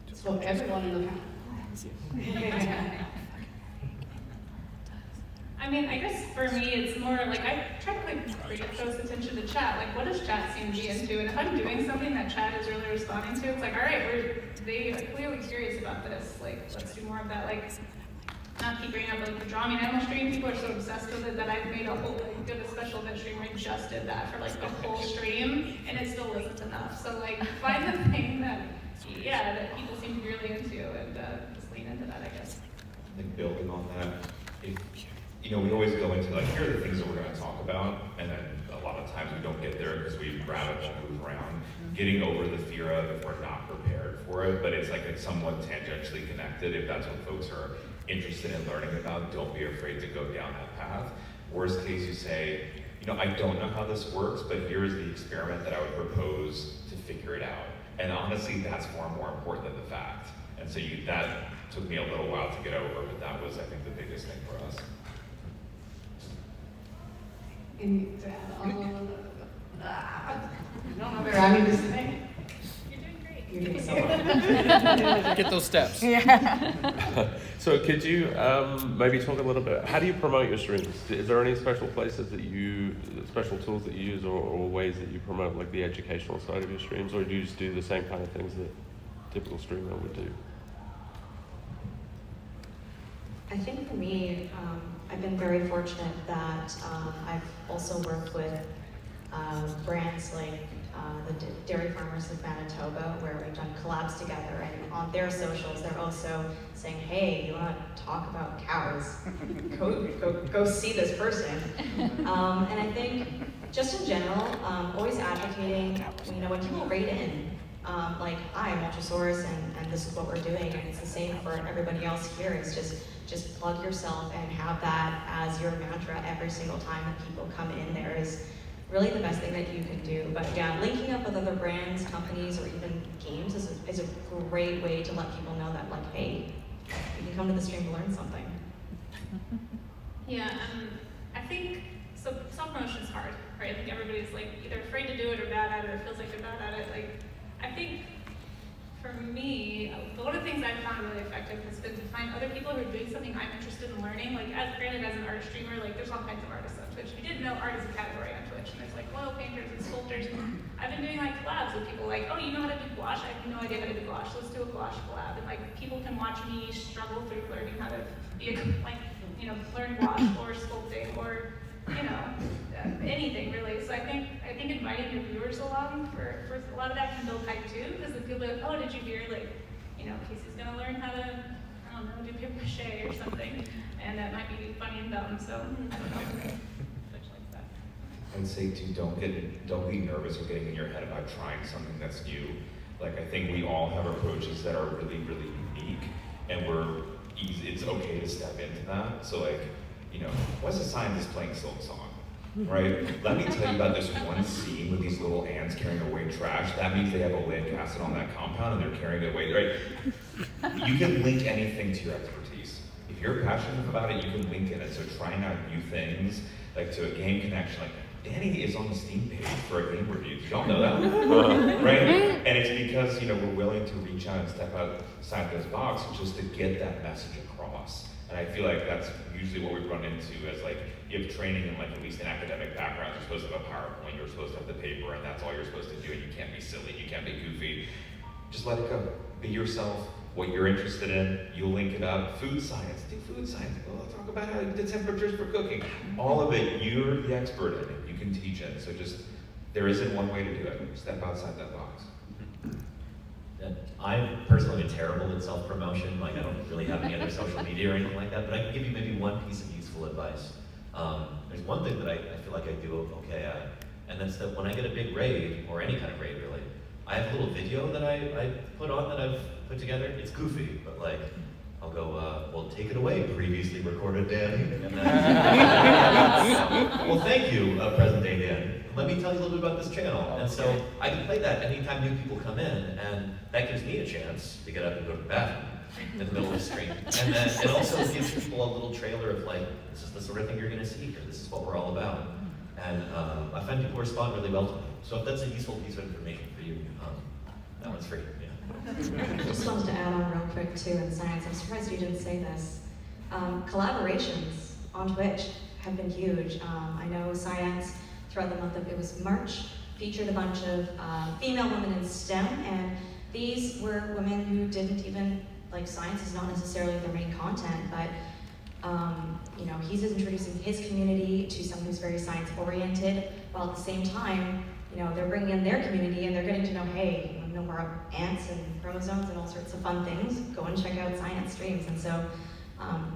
It's for everyone in the panel. I mean, I guess for me, it's more like I try to bring close attention to chat. Like, what does chat seem to be into? And if I'm doing something that chat is really responding to, it's like, all right, they are clearly curious about this. Like, let's do more of that. Like, not keep bringing up like the drawing animal stream. People are so obsessed with it that I've made a whole did a special event stream where I just did that for like the whole stream, and it still wasn't enough. So like, find the thing that that people seem to be really into, and just lean into that, I guess. I think building on that, we always go into like, here are the things that we're going to talk about, and then a lot of times we don't get there because we rabbit hole move around. Getting over the fear of if we're not prepared for it, but it's somewhat tangentially connected. If that's what folks are interested in learning about, don't be afraid to go down that path. Worst case, you say, I don't know how this works, but here's the experiment that I would propose to figure it out. And honestly, that's far more important than the fact. And so that took me a little while to get over, but that was, I think, the biggest thing for us. And to add on, I don't know where I need to say. You're doing great. You're doing so well. Get those steps. So could you maybe talk a little bit, how do you promote your streams? Is there any special places special tools that you use or ways that you promote like the educational side of your streams, or do you just do the same kind of things that a typical streamer would do? I think for me, I've been very fortunate that I've also worked with brands like the dairy farmers of Manitoba, where we've done collabs together, and on their socials, they're also saying, hey, you want to talk about cows? Go see this person. And I think, just in general, always advocating, when people rate in, like, hi, I'm Ultrasaurus, and this is what we're doing, and it's the same for everybody else here. It's just plug yourself and have that as your mantra every single time that people come in there is really the best thing that you can do. But yeah, linking up with other brands, companies, or even games is a great way to let people know that, like, hey, you can come to the stream to learn something. Yeah, I think, so self-promotion is hard, right? I think everybody's like either afraid to do it or bad at it or feels like they're bad at it. Like, I think for me, one of the things I've found really effective has been to find other people who are doing something I'm interested in learning. Like, granted, as an art streamer, like, there's all kinds of artists on Twitch. I didn't know art is a category on Twitch, and there's like oil painters and sculptors. I've been doing like collabs with people like, oh, you know how to do gouache? I have no idea how to do gouache. Let's do a gouache collab. And like, people can watch me struggle through learning how to be learn gouache or sculpting or anything really. So I think inviting your viewers along for a lot of that can build hype too, because then people are like, oh, did you hear, like, Casey's gonna learn how to, I don't know, do paper mache or something, and that might be funny and dumb. So I don't know, Twitch like that. I'd say too, don't be nervous or getting in your head about trying something that's new. Like, I think we all have approaches that are really, really unique, and it's okay to step into that. So like, what's a scientist playing Silk Song? Right? Let me tell you about this one scene with these little ants carrying away trash. That means they have oleic acid on that compound and they're carrying it away, right? You can link anything to your expertise. If you're passionate about it, you can link it. And so trying out new things, like to a game connection, like Danny is on the Steam page for a game review. Did y'all know that? Right? And it's because, we're willing to reach out and step outside this box just to get that message across. And I feel like that's usually what we run into as like, you have training in like at least an academic background, you're supposed to have a PowerPoint, you're supposed to have the paper, and that's all you're supposed to do, and you can't be silly, you can't be goofy. Just let it go. Be yourself, what you're interested in, you'll link it up. Food science, do food science. Well, talk about how the temperatures for cooking. All of it, you're the expert in it. You can teach it. So there isn't one way to do it. Step outside that box. I've personally been terrible at self-promotion. Like, I don't really have any other social media or anything like that, but I can give you maybe one piece of useful advice. There's one thing that I feel like I do okay at, and that's that when I get a big raid, or any kind of raid really, I have a little video that I put on that I've put together. It's goofy, but like, I'll go, well, take it away, previously recorded Danny. And then, well, thank you, present day Dan. Let me tell you a little bit about this channel. And so I can play that anytime new people come in, and that gives me a chance to get up and go to the bathroom in the middle of the stream. And then it also gives people a little trailer of like, this is the sort of thing you're gonna see here, this is what we're all about. And I find people respond really well to me. So if that's a useful piece of information for you, that one's free, yeah. I just wanted to add on real quick too in SciAnts, I'm surprised you didn't say this. Collaborations on Twitch have been huge. I know SciAnts, throughout the month of, it was March, featured a bunch of female women in STEM, and these were women who didn't even, like, science is not necessarily their main content, but You know, he's introducing his community to someone who's very science-oriented, while at the same time, you know, they're bringing in their community and they're getting to know, hey, you want to know more about ants and chromosomes and all sorts of fun things, go and check out SciAnts streams. And so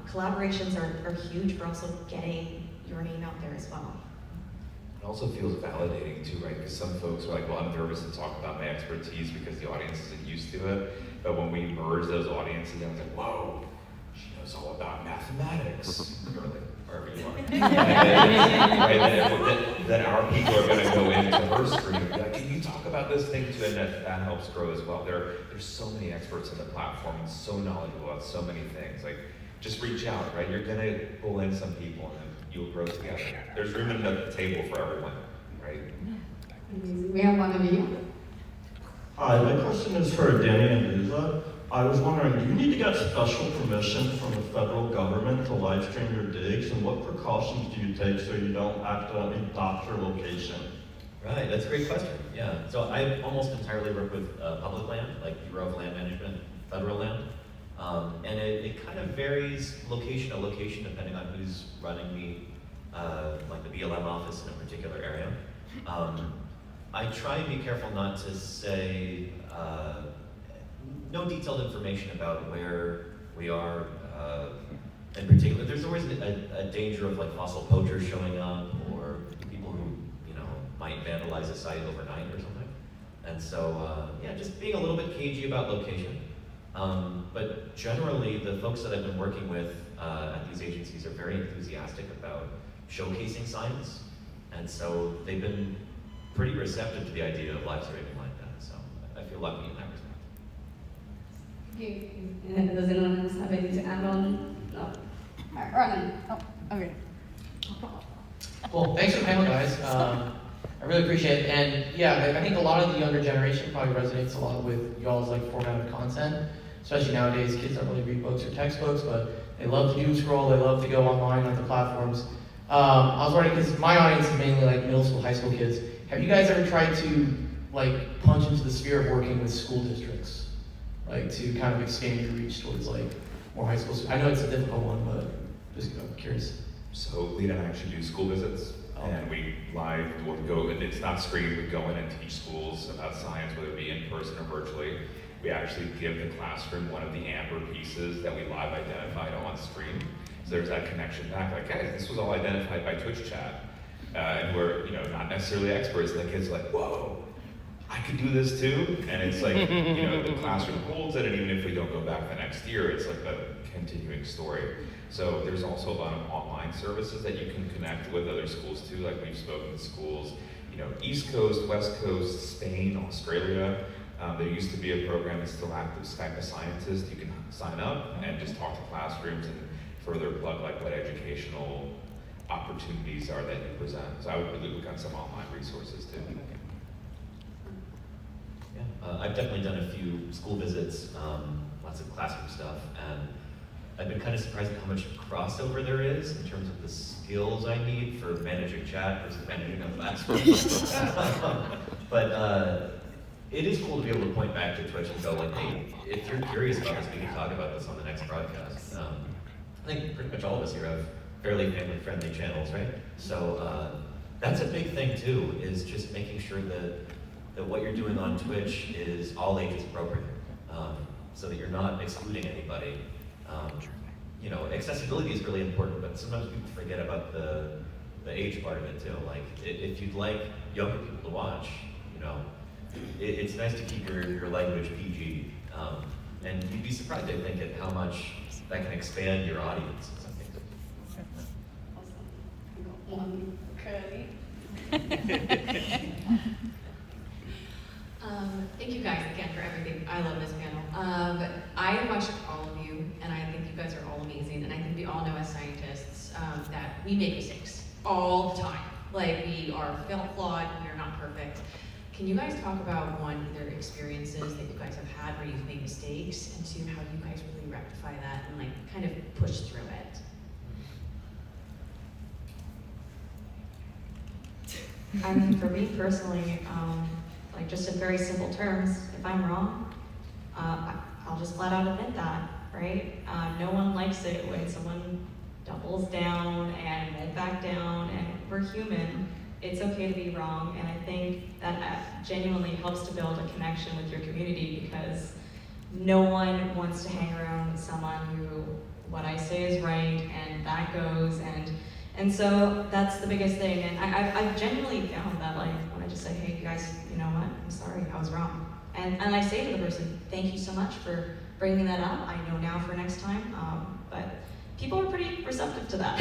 collaborations are huge for also getting your name out there as well. It also feels validating too, right? Because some folks are like, well, I'm nervous to talk about my expertise because the audience isn't used to it. But when we merge those audiences, I was like, whoa, she knows all about mathematics. Or like, wherever you are. Right? Then our people are going to go into her stream and be like, can you talk about this thing too? And that helps grow as well. There's so many experts on the platform and so knowledgeable about so many things. Like, just reach out, right? You're going to pull in some people and then you'll grow together. There's room at the table for everyone, right? We have one of you. Hi, my question is for Danny and Lisa. I was wondering, do you need to get special permission from the federal government to live stream your digs, and what precautions do you take so you don't accidentally dox your location? Right, that's a great question. Yeah, so I almost entirely work with public land, like Bureau of Land Management, federal land. And it kind of varies location to location depending on who's running like the BLM office in a particular area. I try and be careful not to say no detailed information about where we are in particular. There's always a danger of like fossil poachers showing up or people who, you know, might vandalize a site overnight or something. And so, yeah, just being a little bit cagey about location. But generally, the folks that I've been working with at these agencies are very enthusiastic about showcasing science. And so they've been pretty receptive to the idea of live streaming like that. So I feel lucky in that respect. Does anyone else have anything to add on? No. Ryan. Oh, okay. Cool. Thanks for the panel, guys. I really appreciate it. And yeah, I think a lot of the younger generation probably resonates a lot with y'all's like format of content. Especially nowadays, kids don't really read books or textbooks, but they love to doom scroll, they love to go online on the platforms. I was wondering, because my audience is mainly like middle school, high school kids. Have you guys ever tried to like punch into the sphere of working with school districts? Like to kind of expand your reach towards like more high school students? I know it's a difficult one, but just curious. So Lita and I actually do school visits, and we will go, and it's not screened, we go in and teach schools about science, whether it be in person or virtually. We actually give the classroom one of the amber pieces that we live identified on stream. So there's that connection back, like, guys, this was all identified by Twitch chat. And we're, you know, not necessarily experts, and the kids are like, whoa, I could do this too? And it's like, you know, the classroom holds it, and even if we don't go back the next year, it's like a continuing story. So there's also a lot of online services that you can connect with other schools too, like we've spoken to schools, you know, East Coast, West Coast, Spain, Australia. There used to be a program that's still active, Skype a Scientist. You can sign up and just talk to classrooms and further plug like what educational opportunities are that you present. So I would really look at some online resources too. Yeah, I've definitely done a few school visits, lots of classroom stuff, and I've been kind of surprised at how much crossover there is in terms of the skills I need for managing chat versus managing a classroom. But it is cool to be able to point back to Twitch and go like, hey, if you're curious about this, we can talk about this on the next broadcast. I think pretty much all of us here have fairly family-friendly channels, right? So that's a big thing too, is just making sure that what you're doing on Twitch is all ages appropriate, so that you're not excluding anybody. You know, accessibility is really important, but sometimes people forget about the age part of it too. Like, if you'd like younger people to watch, you know, it's nice to keep your language PG. And you'd be surprised, I think, at how much that can expand your audience. One curly. Thank you guys again for everything. I love this panel. I have watched all of you, and I think you guys are all amazing. And I think we all know as scientists that we make mistakes all the time. Like, we are flawed, we are not perfect. Can you guys talk about, one, either experiences that you guys have had where you've made mistakes, and two, how you guys really rectify that and like kind of push through it? I mean, for me personally, like just in very simple terms, if I'm wrong, I'll just flat out admit that, right? No one likes it when someone doubles down and won't back down, and we're human. It's okay to be wrong, and I think that genuinely helps to build a connection with your community, because no one wants to hang around with someone who what I say is right and that goes, and so that's the biggest thing. And I've genuinely found that, like, when I just say, hey, you guys, you know what, I'm sorry, I was wrong. And I say to the person, thank you so much for bringing that up. I know now for next time. But people are pretty receptive to that.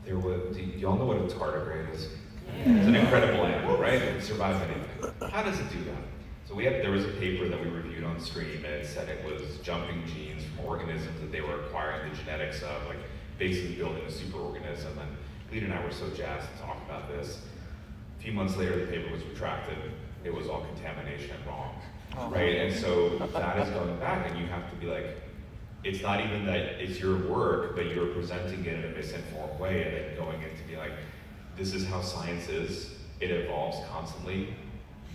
Do y'all know what a tardigrade is? It's an incredible animal, right? It can survive anything. How does it do that? So there was a paper that we reviewed on stream, and it said it was jumping genes from organisms that they were acquiring the genetics of, like basically building a superorganism. And Lita and I were so jazzed to talk about this. A few months later, the paper was retracted. It was all contamination and wrong, right? And so that is going back, and you have to be like, it's not even that it's your work, but you're presenting it in a misinformed way, and then going in to be like, this is how science is. It evolves constantly.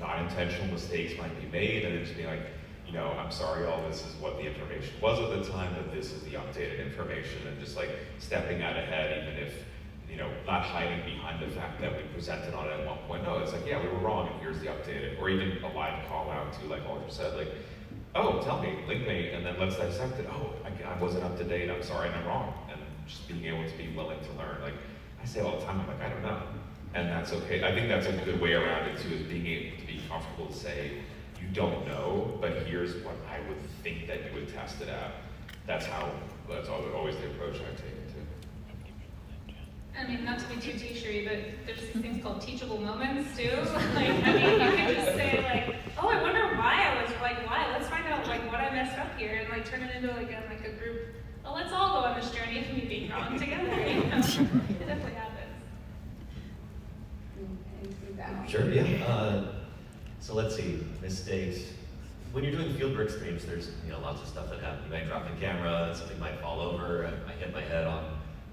Non-intentional mistakes might be made, and then just being like, you know, I'm sorry, all this is what the information was at the time, but this is the updated information, and just like stepping out ahead, even if, you know, not hiding behind the fact that we presented on it at one point. No, it's like, yeah, we were wrong, and here's the updated, or even a live call out to, like Audra said, like, oh, tell me, link me, and then let's dissect it. Oh, I wasn't up to date, I'm sorry, and I'm wrong. And just being able to be willing to learn. Like, I say all the time, I'm like, I don't know. And that's okay. I think that's a good way around it too, is being able to be comfortable to say, you don't know, but here's what I would think that you would test it at. That's always the approach I take it to. I mean, not to be too t-shirty, but there's these things called teachable moments too. Like, I mean, you can just say like, oh, I wonder why I was like, why? Let's find out like what I messed up here, and like turn it into like a group. Well, let's all go on this journey of me being wrong together. You know? It definitely happens. Sure, yeah. So let's see, mistakes. When you're doing fieldwork streams, there's lots of stuff that happens. You might drop the camera, something might fall over, I hit my head on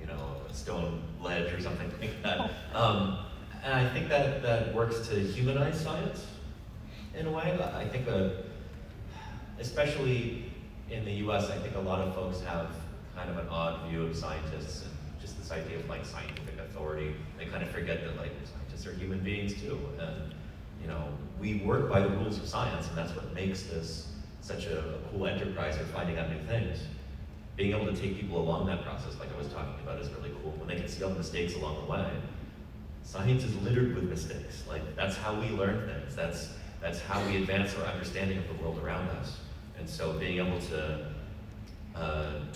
a stone ledge or something like that. And I think that works to humanize science in a way. I think especially in the US, I think a lot of folks have kind of an odd view of scientists and just this idea of like scientific authority. They kind of forget that like scientists are human beings too. And we work by the rules of science, and that's what makes this such a cool enterprise for finding out new things. Being able to take people along that process, like I was talking about, is really cool. When they can see all the mistakes along the way. Science is littered with mistakes. Like, that's how we learn things. That's how we advance our understanding of the world around us. And so being able to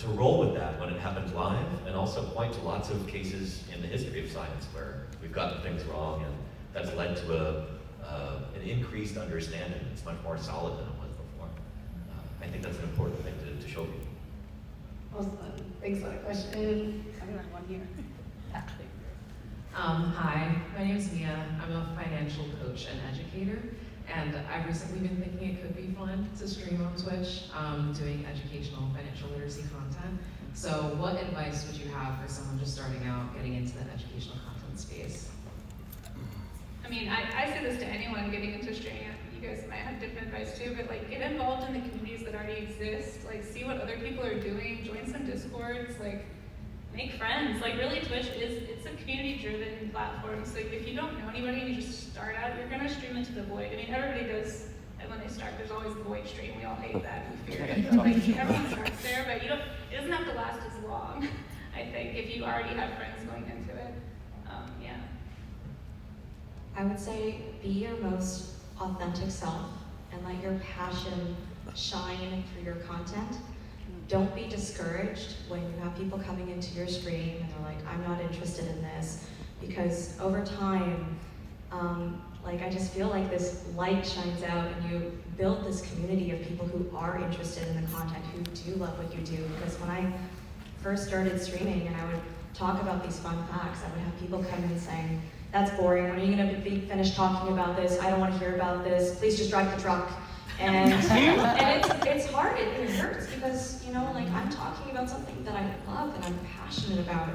roll with that when it happens live, and also point to lots of cases in the history of science where we've gotten things wrong, and that's led to an increased understanding that's much more solid than it was before. I think that's an important thing to show people. Awesome. Thanks for the question. I got one here. Hi, my name is Mia. I'm a financial coach and educator, and I've recently been thinking it could be fun to stream on Twitch, doing educational financial literacy content. So what advice would you have for someone just starting out, getting into the educational content space? I mean, I say this to anyone getting into streaming. You guys might have different advice too, but like, get involved in the communities that already exist. Like, see what other people are doing. Join some Discords. Like, make friends. Like, really, Twitch it's a community-driven platform. So if you don't know anybody and you just start out, you're gonna stream into the void. I mean, everybody does. And when they start, there's always the void stream. We all hate that. We fear it. But like, everyone starts there, but it doesn't have to last as long. I think if you already have friends going into it. Yeah. I would say be your most authentic self and let your passion shine through your content. Don't be discouraged when you have people coming into your stream and they're like, I'm not interested in this, because over time, I just feel like this light shines out and you build this community of people who are interested in the content, who do love what you do. Because when I first started streaming and I would talk about these fun facts, I would have people come in saying, that's boring, when are you gonna be finished talking about this? I don't wanna hear about this, please just drive the truck. And it's hard, it hurts, because I'm talking about something that I love and I'm passionate about.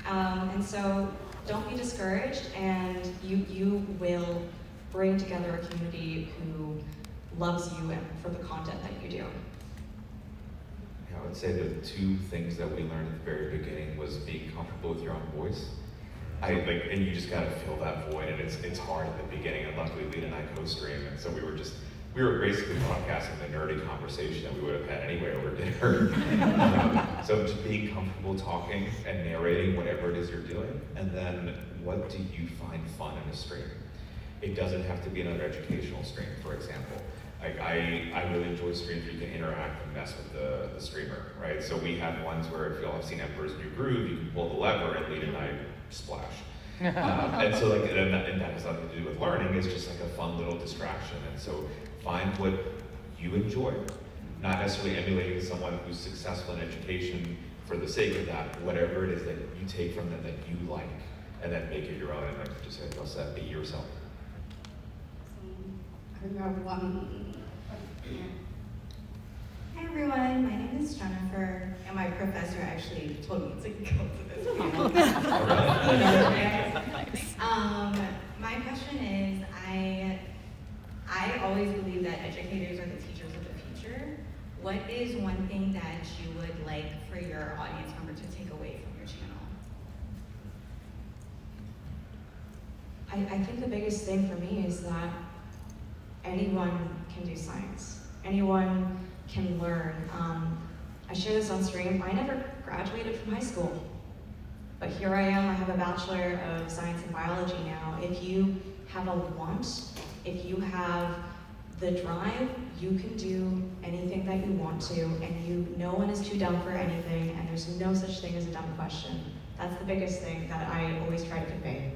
And so don't be discouraged, and you will bring together a community who loves you and for the content that you do. Yeah, would say the two things that we learned at the very beginning was being comfortable with your own voice. And you just gotta fill that void, and it's hard at the beginning. And luckily, Lita and I co-stream, and so we were basically broadcasting the nerdy conversation that we would have had anyway over dinner. So just being comfortable talking and narrating whatever it is you're doing, and then what do you find fun in a stream? It doesn't have to be another educational stream, for example. I really enjoy streams where you can interact and mess with the streamer, right? So we have ones where if y'all have seen Emperor's New Groove, you can pull the lever and Lita and I splash. And so and that has nothing to do with learning, it's just like a fun little distraction. And so find what you enjoy, not necessarily emulating someone who's successful in education for the sake of that, whatever it is that you take from them that you like, and then make it your own, and like just like said, be yourself. I have one. Hi everyone, my name is Jennifer, and my professor actually told me to go to this panel. My question is, I always believe that educators are the teachers of the future. What is one thing that you would like for your audience member to take away from your channel? I think the biggest thing for me is that anyone can do science. Anyone can learn. I share this on stream. I never graduated from high school, but here I am. I have a Bachelor of Science and Biology now. If you have a want, if you have the drive, you can do anything that you want to, and no one is too dumb for anything, and there's no such thing as a dumb question. That's the biggest thing that I always try to convey.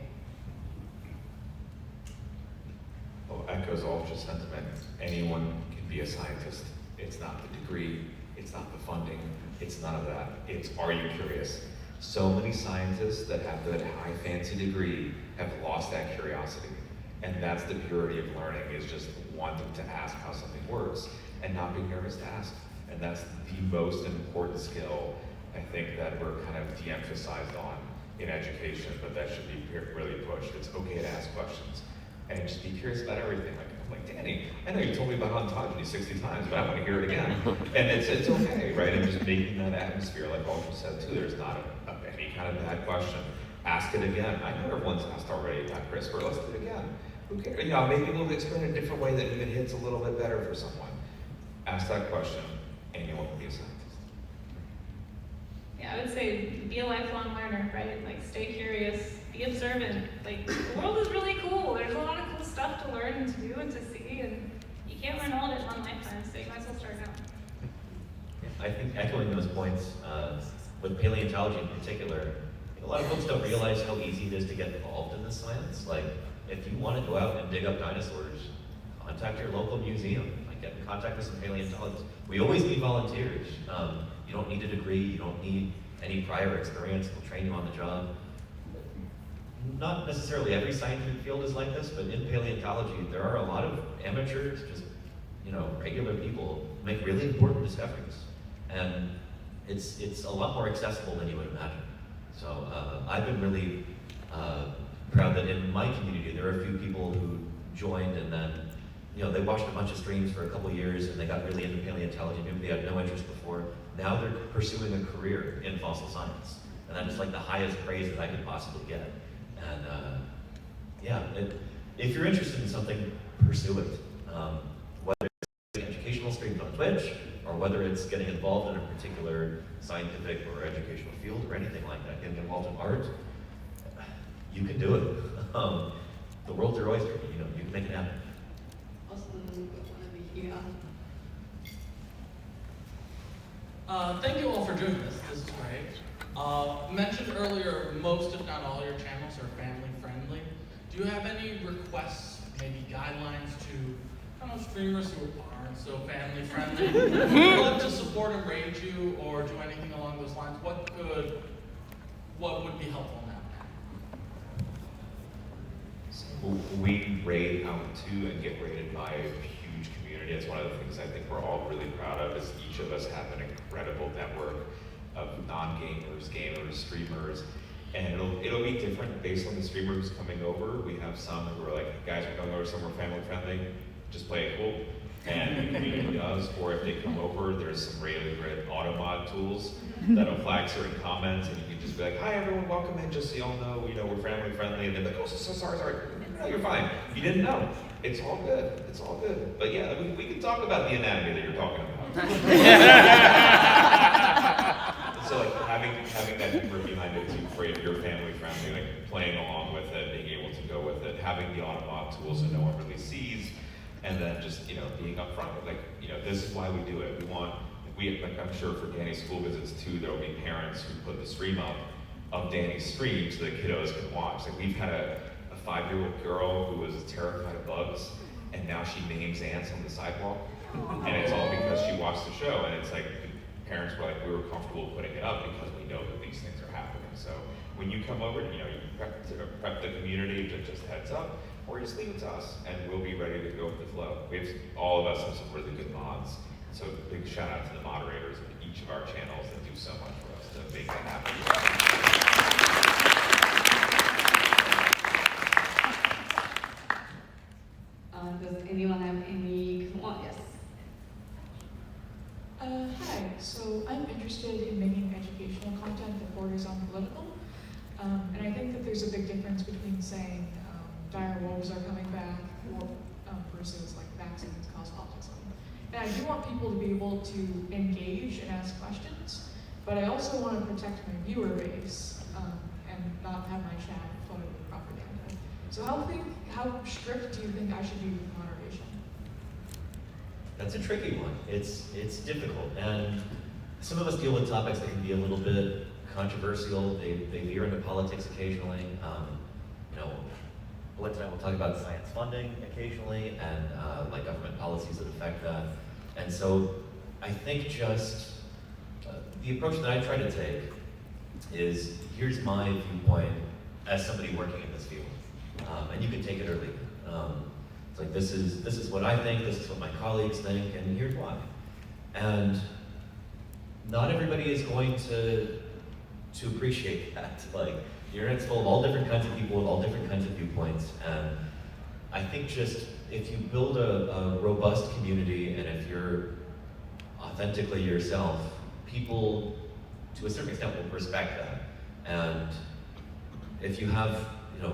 Well, echoes Ultra's sentiment. Anyone can be a scientist. It's not the degree, it's not the funding, it's none of that. It's, are you curious? So many scientists that have that high fancy degree have lost that curiosity. And that's the purity of learning, is just wanting to ask how something works and not being nervous to ask. And that's the most important skill, I think, that we're kind of de-emphasized on in education, but that should be really pushed. It's okay to ask questions and just be curious about everything. I'm like, Danny, I know you told me about ontogeny 60 times, but I want to hear it again. And it's okay, right? And just making that atmosphere, like Ultra said too, there's not any kind of bad question. Ask it again. I know everyone's asked already about CRISPR, let's do it again. Who cares? You know, maybe we'll explain it a different way that even hits a little bit better for someone. Ask that question, and you'll be a scientist. Yeah, I would say be a lifelong learner, right? Like, stay curious, be observant. Like, the world is really cool. There's a lot of cool stuff to learn and to do and to see, and you can't learn all of it in one lifetime, so you might as well start now. Yeah, I think echoing those points, with paleontology in particular, a lot of folks don't realize how easy it is to get involved in this science. Like, if you want to go out and dig up dinosaurs, contact your local museum. Like, get in contact with some paleontologists. We always need volunteers. You don't need a degree, you don't need any prior experience, we'll train you on the job. Not necessarily every scientific field is like this, but in paleontology, there are a lot of amateurs, just, you know, regular people who make really important discoveries. And it's a lot more accessible than you would imagine. So I've been really proud that in my community, there are a few people who joined and then, you know, they watched a bunch of streams for a couple years and they got really into paleontology, maybe they had no interest before. Now they're pursuing a career in fossil science. And that is like the highest praise that I could possibly get. And yeah, if you're interested in something, pursue it. Whether it's educational streams on Twitch, or whether it's getting involved in a particular scientific or educational field or anything like that, getting involved in art, you can do it. The world's your oyster, you know, you can make it happen. Thank you all for doing this. This is great. Mentioned earlier, most if not all your channels are family friendly. Do you have any requests, maybe guidelines to streamers who aren't so family friendly? Would you love to support and raid you or do anything along those lines? What would be helpful in that? So we raid out too and get raided by a huge community. It's one of the things I think we're all really proud of, is each of us have an incredible network of non-gamers, gamers, streamers, and it'll be different based on the streamer who's coming over. We have some who are like, guys, we're going over somewhere family friendly, just play it cool. and the community does, or if they come over, there's some really great auto-mod tools that'll flag certain comments, and you can just be like, hi everyone, welcome in, just so y'all know, we're family friendly, and they're like, oh, so sorry. No, you're fine. You didn't know. It's all good. It's all good. But yeah, we can talk about the anatomy that you're talking about. So like having that humor behind it too, for your family friendly, like playing along with it, being able to go with it, having the auto-mod tools that no one really sees, and then just being upfront with this is why we do it. I'm sure for Danny's school visits too, there will be parents who put the stream up of Danny's stream so the kiddos can watch. Like we've had a 5-year-old girl who was terrified of bugs, and now she names ants on the sidewalk, and it's all because she watched the show. And it's like parents were like, we were comfortable putting it up because we know that these things are happening. So when you come over, you prep the community, just heads up, or just leave it to us, and we'll be ready to go with the flow. All of us have some really good mods. So big shout out to the moderators of each of our channels that do so much for us to make that happen. Does anyone have any? Come on, yes. Hi. So I'm interested in making educational content that borders on political, and I think that there's a big difference between saying dire wolves are coming back or versus like vaccines cause autism. And I do want people to be able to engage and ask questions, but I also want to protect my viewer base and not have my chat flooded with propaganda. So how strict do you think I should be with moderation? That's a tricky one. It's difficult, and some of us deal with topics that can be a little bit controversial. They veer into politics occasionally. Balint and I will talk about science funding occasionally, and like government policies that affect that. And so I think just the approach that I try to take is, here's my viewpoint as somebody working in this field, and you can take it or leave it. It's like, this is what I think, this is what my colleagues think, and here's why. And not everybody is going to appreciate that. Like, the internet's full of all different kinds of people with all different kinds of viewpoints, and I think just if you build a robust community, and if you're authentically yourself, people to a certain extent will respect that. And if you have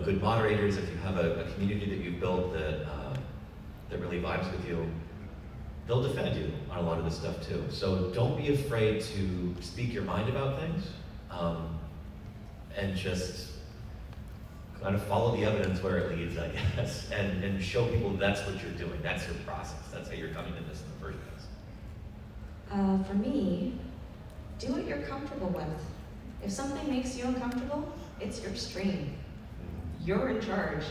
good moderators, if you have a community that you've built that really vibes with you, they'll defend you on a lot of this stuff too. So don't be afraid to speak your mind about things, and just kind of follow the evidence where it leads, I guess, and show people that's what you're doing, that's your process, that's how you're coming to this in the first place. For me, do what you're comfortable with. If something makes you uncomfortable, it's your stream. You're in charge.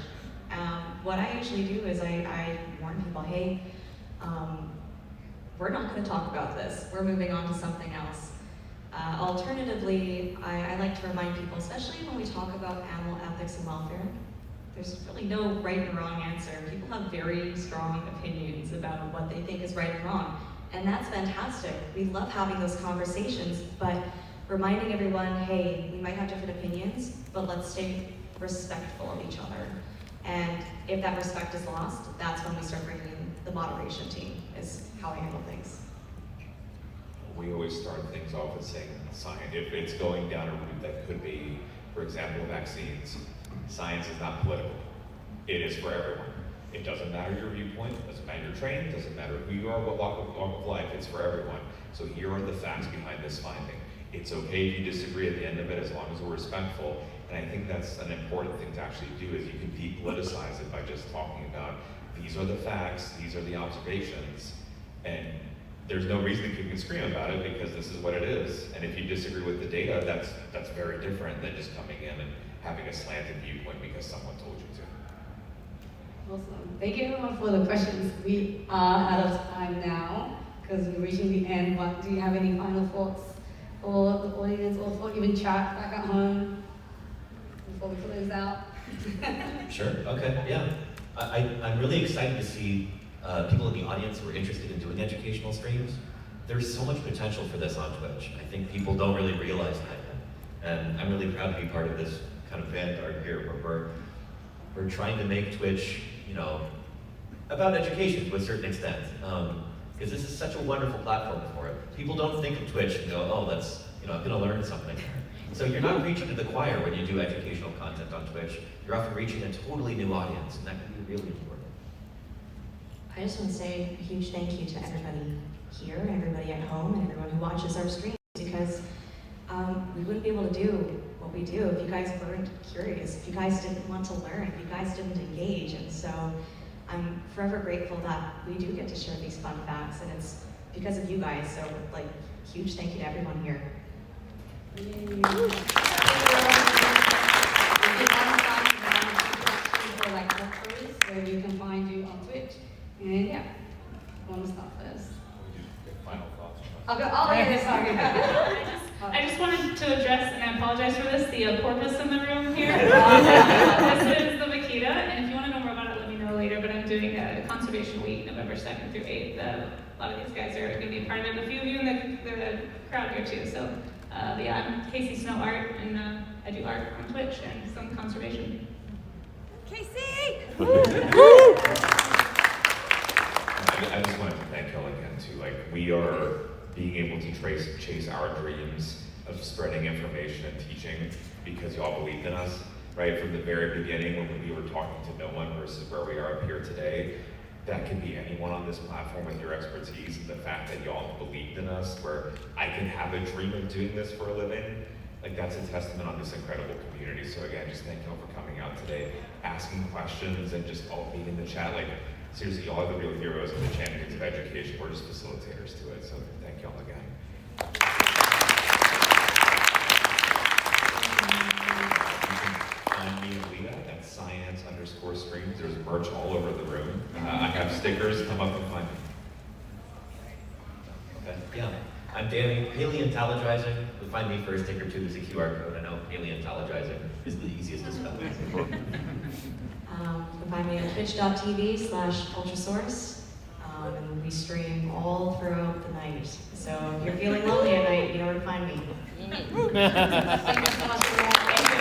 What I usually do is I warn people, hey, we're not going to talk about this. We're moving on to something else. Alternatively, I like to remind people, especially when we talk about animal ethics and welfare, there's really no right and wrong answer. People have very strong opinions about what they think is right and wrong, and that's fantastic. We love having those conversations, but reminding everyone, hey, we might have different opinions, but let's stay respectful of each other. And if that respect is lost, that's when we start bringing in the moderation team, is how I handle things. We always start things off with saying science. If it's going down a route that could be, for example, vaccines, science is not political. It is for everyone. It doesn't matter your viewpoint, it doesn't matter your training, it doesn't matter who you are, what walk of life, it's for everyone. So here are the facts behind this finding. It's okay if you disagree at the end of it, as long as we're respectful. And I think that's an important thing to actually do, is you can depoliticize it by just talking about, these are the facts, these are the observations, and there's no reason you can scream about it because this is what it is. And if you disagree with the data, that's very different than just coming in and having a slanted viewpoint because someone told you to. Awesome. Thank you everyone for the questions. We are out of time now because we're reaching the end. But do you have any final thoughts for the audience, or for even chat back at home before we close out? Sure, okay, yeah. I'm really excited to see people in the audience who are interested in doing educational streams. There's so much potential for this on Twitch. I think people don't really realize that yet. And I'm really proud to be part of this kind of vanguard here, where we're trying to make Twitch, about education to a certain extent, because this is such a wonderful platform for it. People don't think of Twitch and go, oh, that's, I'm going to learn something. So you're not preaching to the choir when you do educational content on Twitch. You're often reaching a totally new audience, and that can be really important. I just want to say a huge thank you to everybody here, everybody at home, and everyone who watches our streams, because we wouldn't be able to do what we do if you guys weren't curious, if you guys didn't want to learn, if you guys didn't engage. And so I'm forever grateful that we do get to share these fun facts, and it's because of you guys. So like, huge thank you to everyone here. If you have questions or like referrals, so you can find you on Twitch. And yeah, want to stop this? Final thoughts? Okay, oh yeah, sorry. I just wanted to address, and I apologize for this, the porpoise in the room here. This is the vaquita, and if you want to know more about it, let me know later, but I'm doing a conservation week, November 2nd through 8th. A lot of these guys are going to be a part of it, a few of you in the crowd here too. So, but yeah, I'm Casey Snow Art, and I do art on Twitch and some conservation. Casey! I just wanted to thank y'all again too. Like, we are being able to chase our dreams of spreading information and teaching because y'all believed in us, right? From the very beginning when we were talking to no one versus where we are up here today. That could be anyone on this platform with your expertise, and the fact that y'all believed in us, where I can have a dream of doing this for a living, like that's a testament on this incredible community. So again, just thank y'all for coming out today, asking questions, and just all being in the chat. Like, seriously, y'all are the real heroes and the champions of education. We're just facilitators to it, so thank y'all again. Find me and Leah at SciAnts_streams. There's merch all over the room. I have stickers. Come up and find me. Okay. Yeah. I'm Danny, paleontologizing. You'll find me for a sticker too. There's a QR code. I know paleontologizing is the easiest to spell. You can find me on twitch.tv/ultrasource. And we stream all throughout the night. So if you're feeling lonely at night, you know where to find me. Thank you so much for that.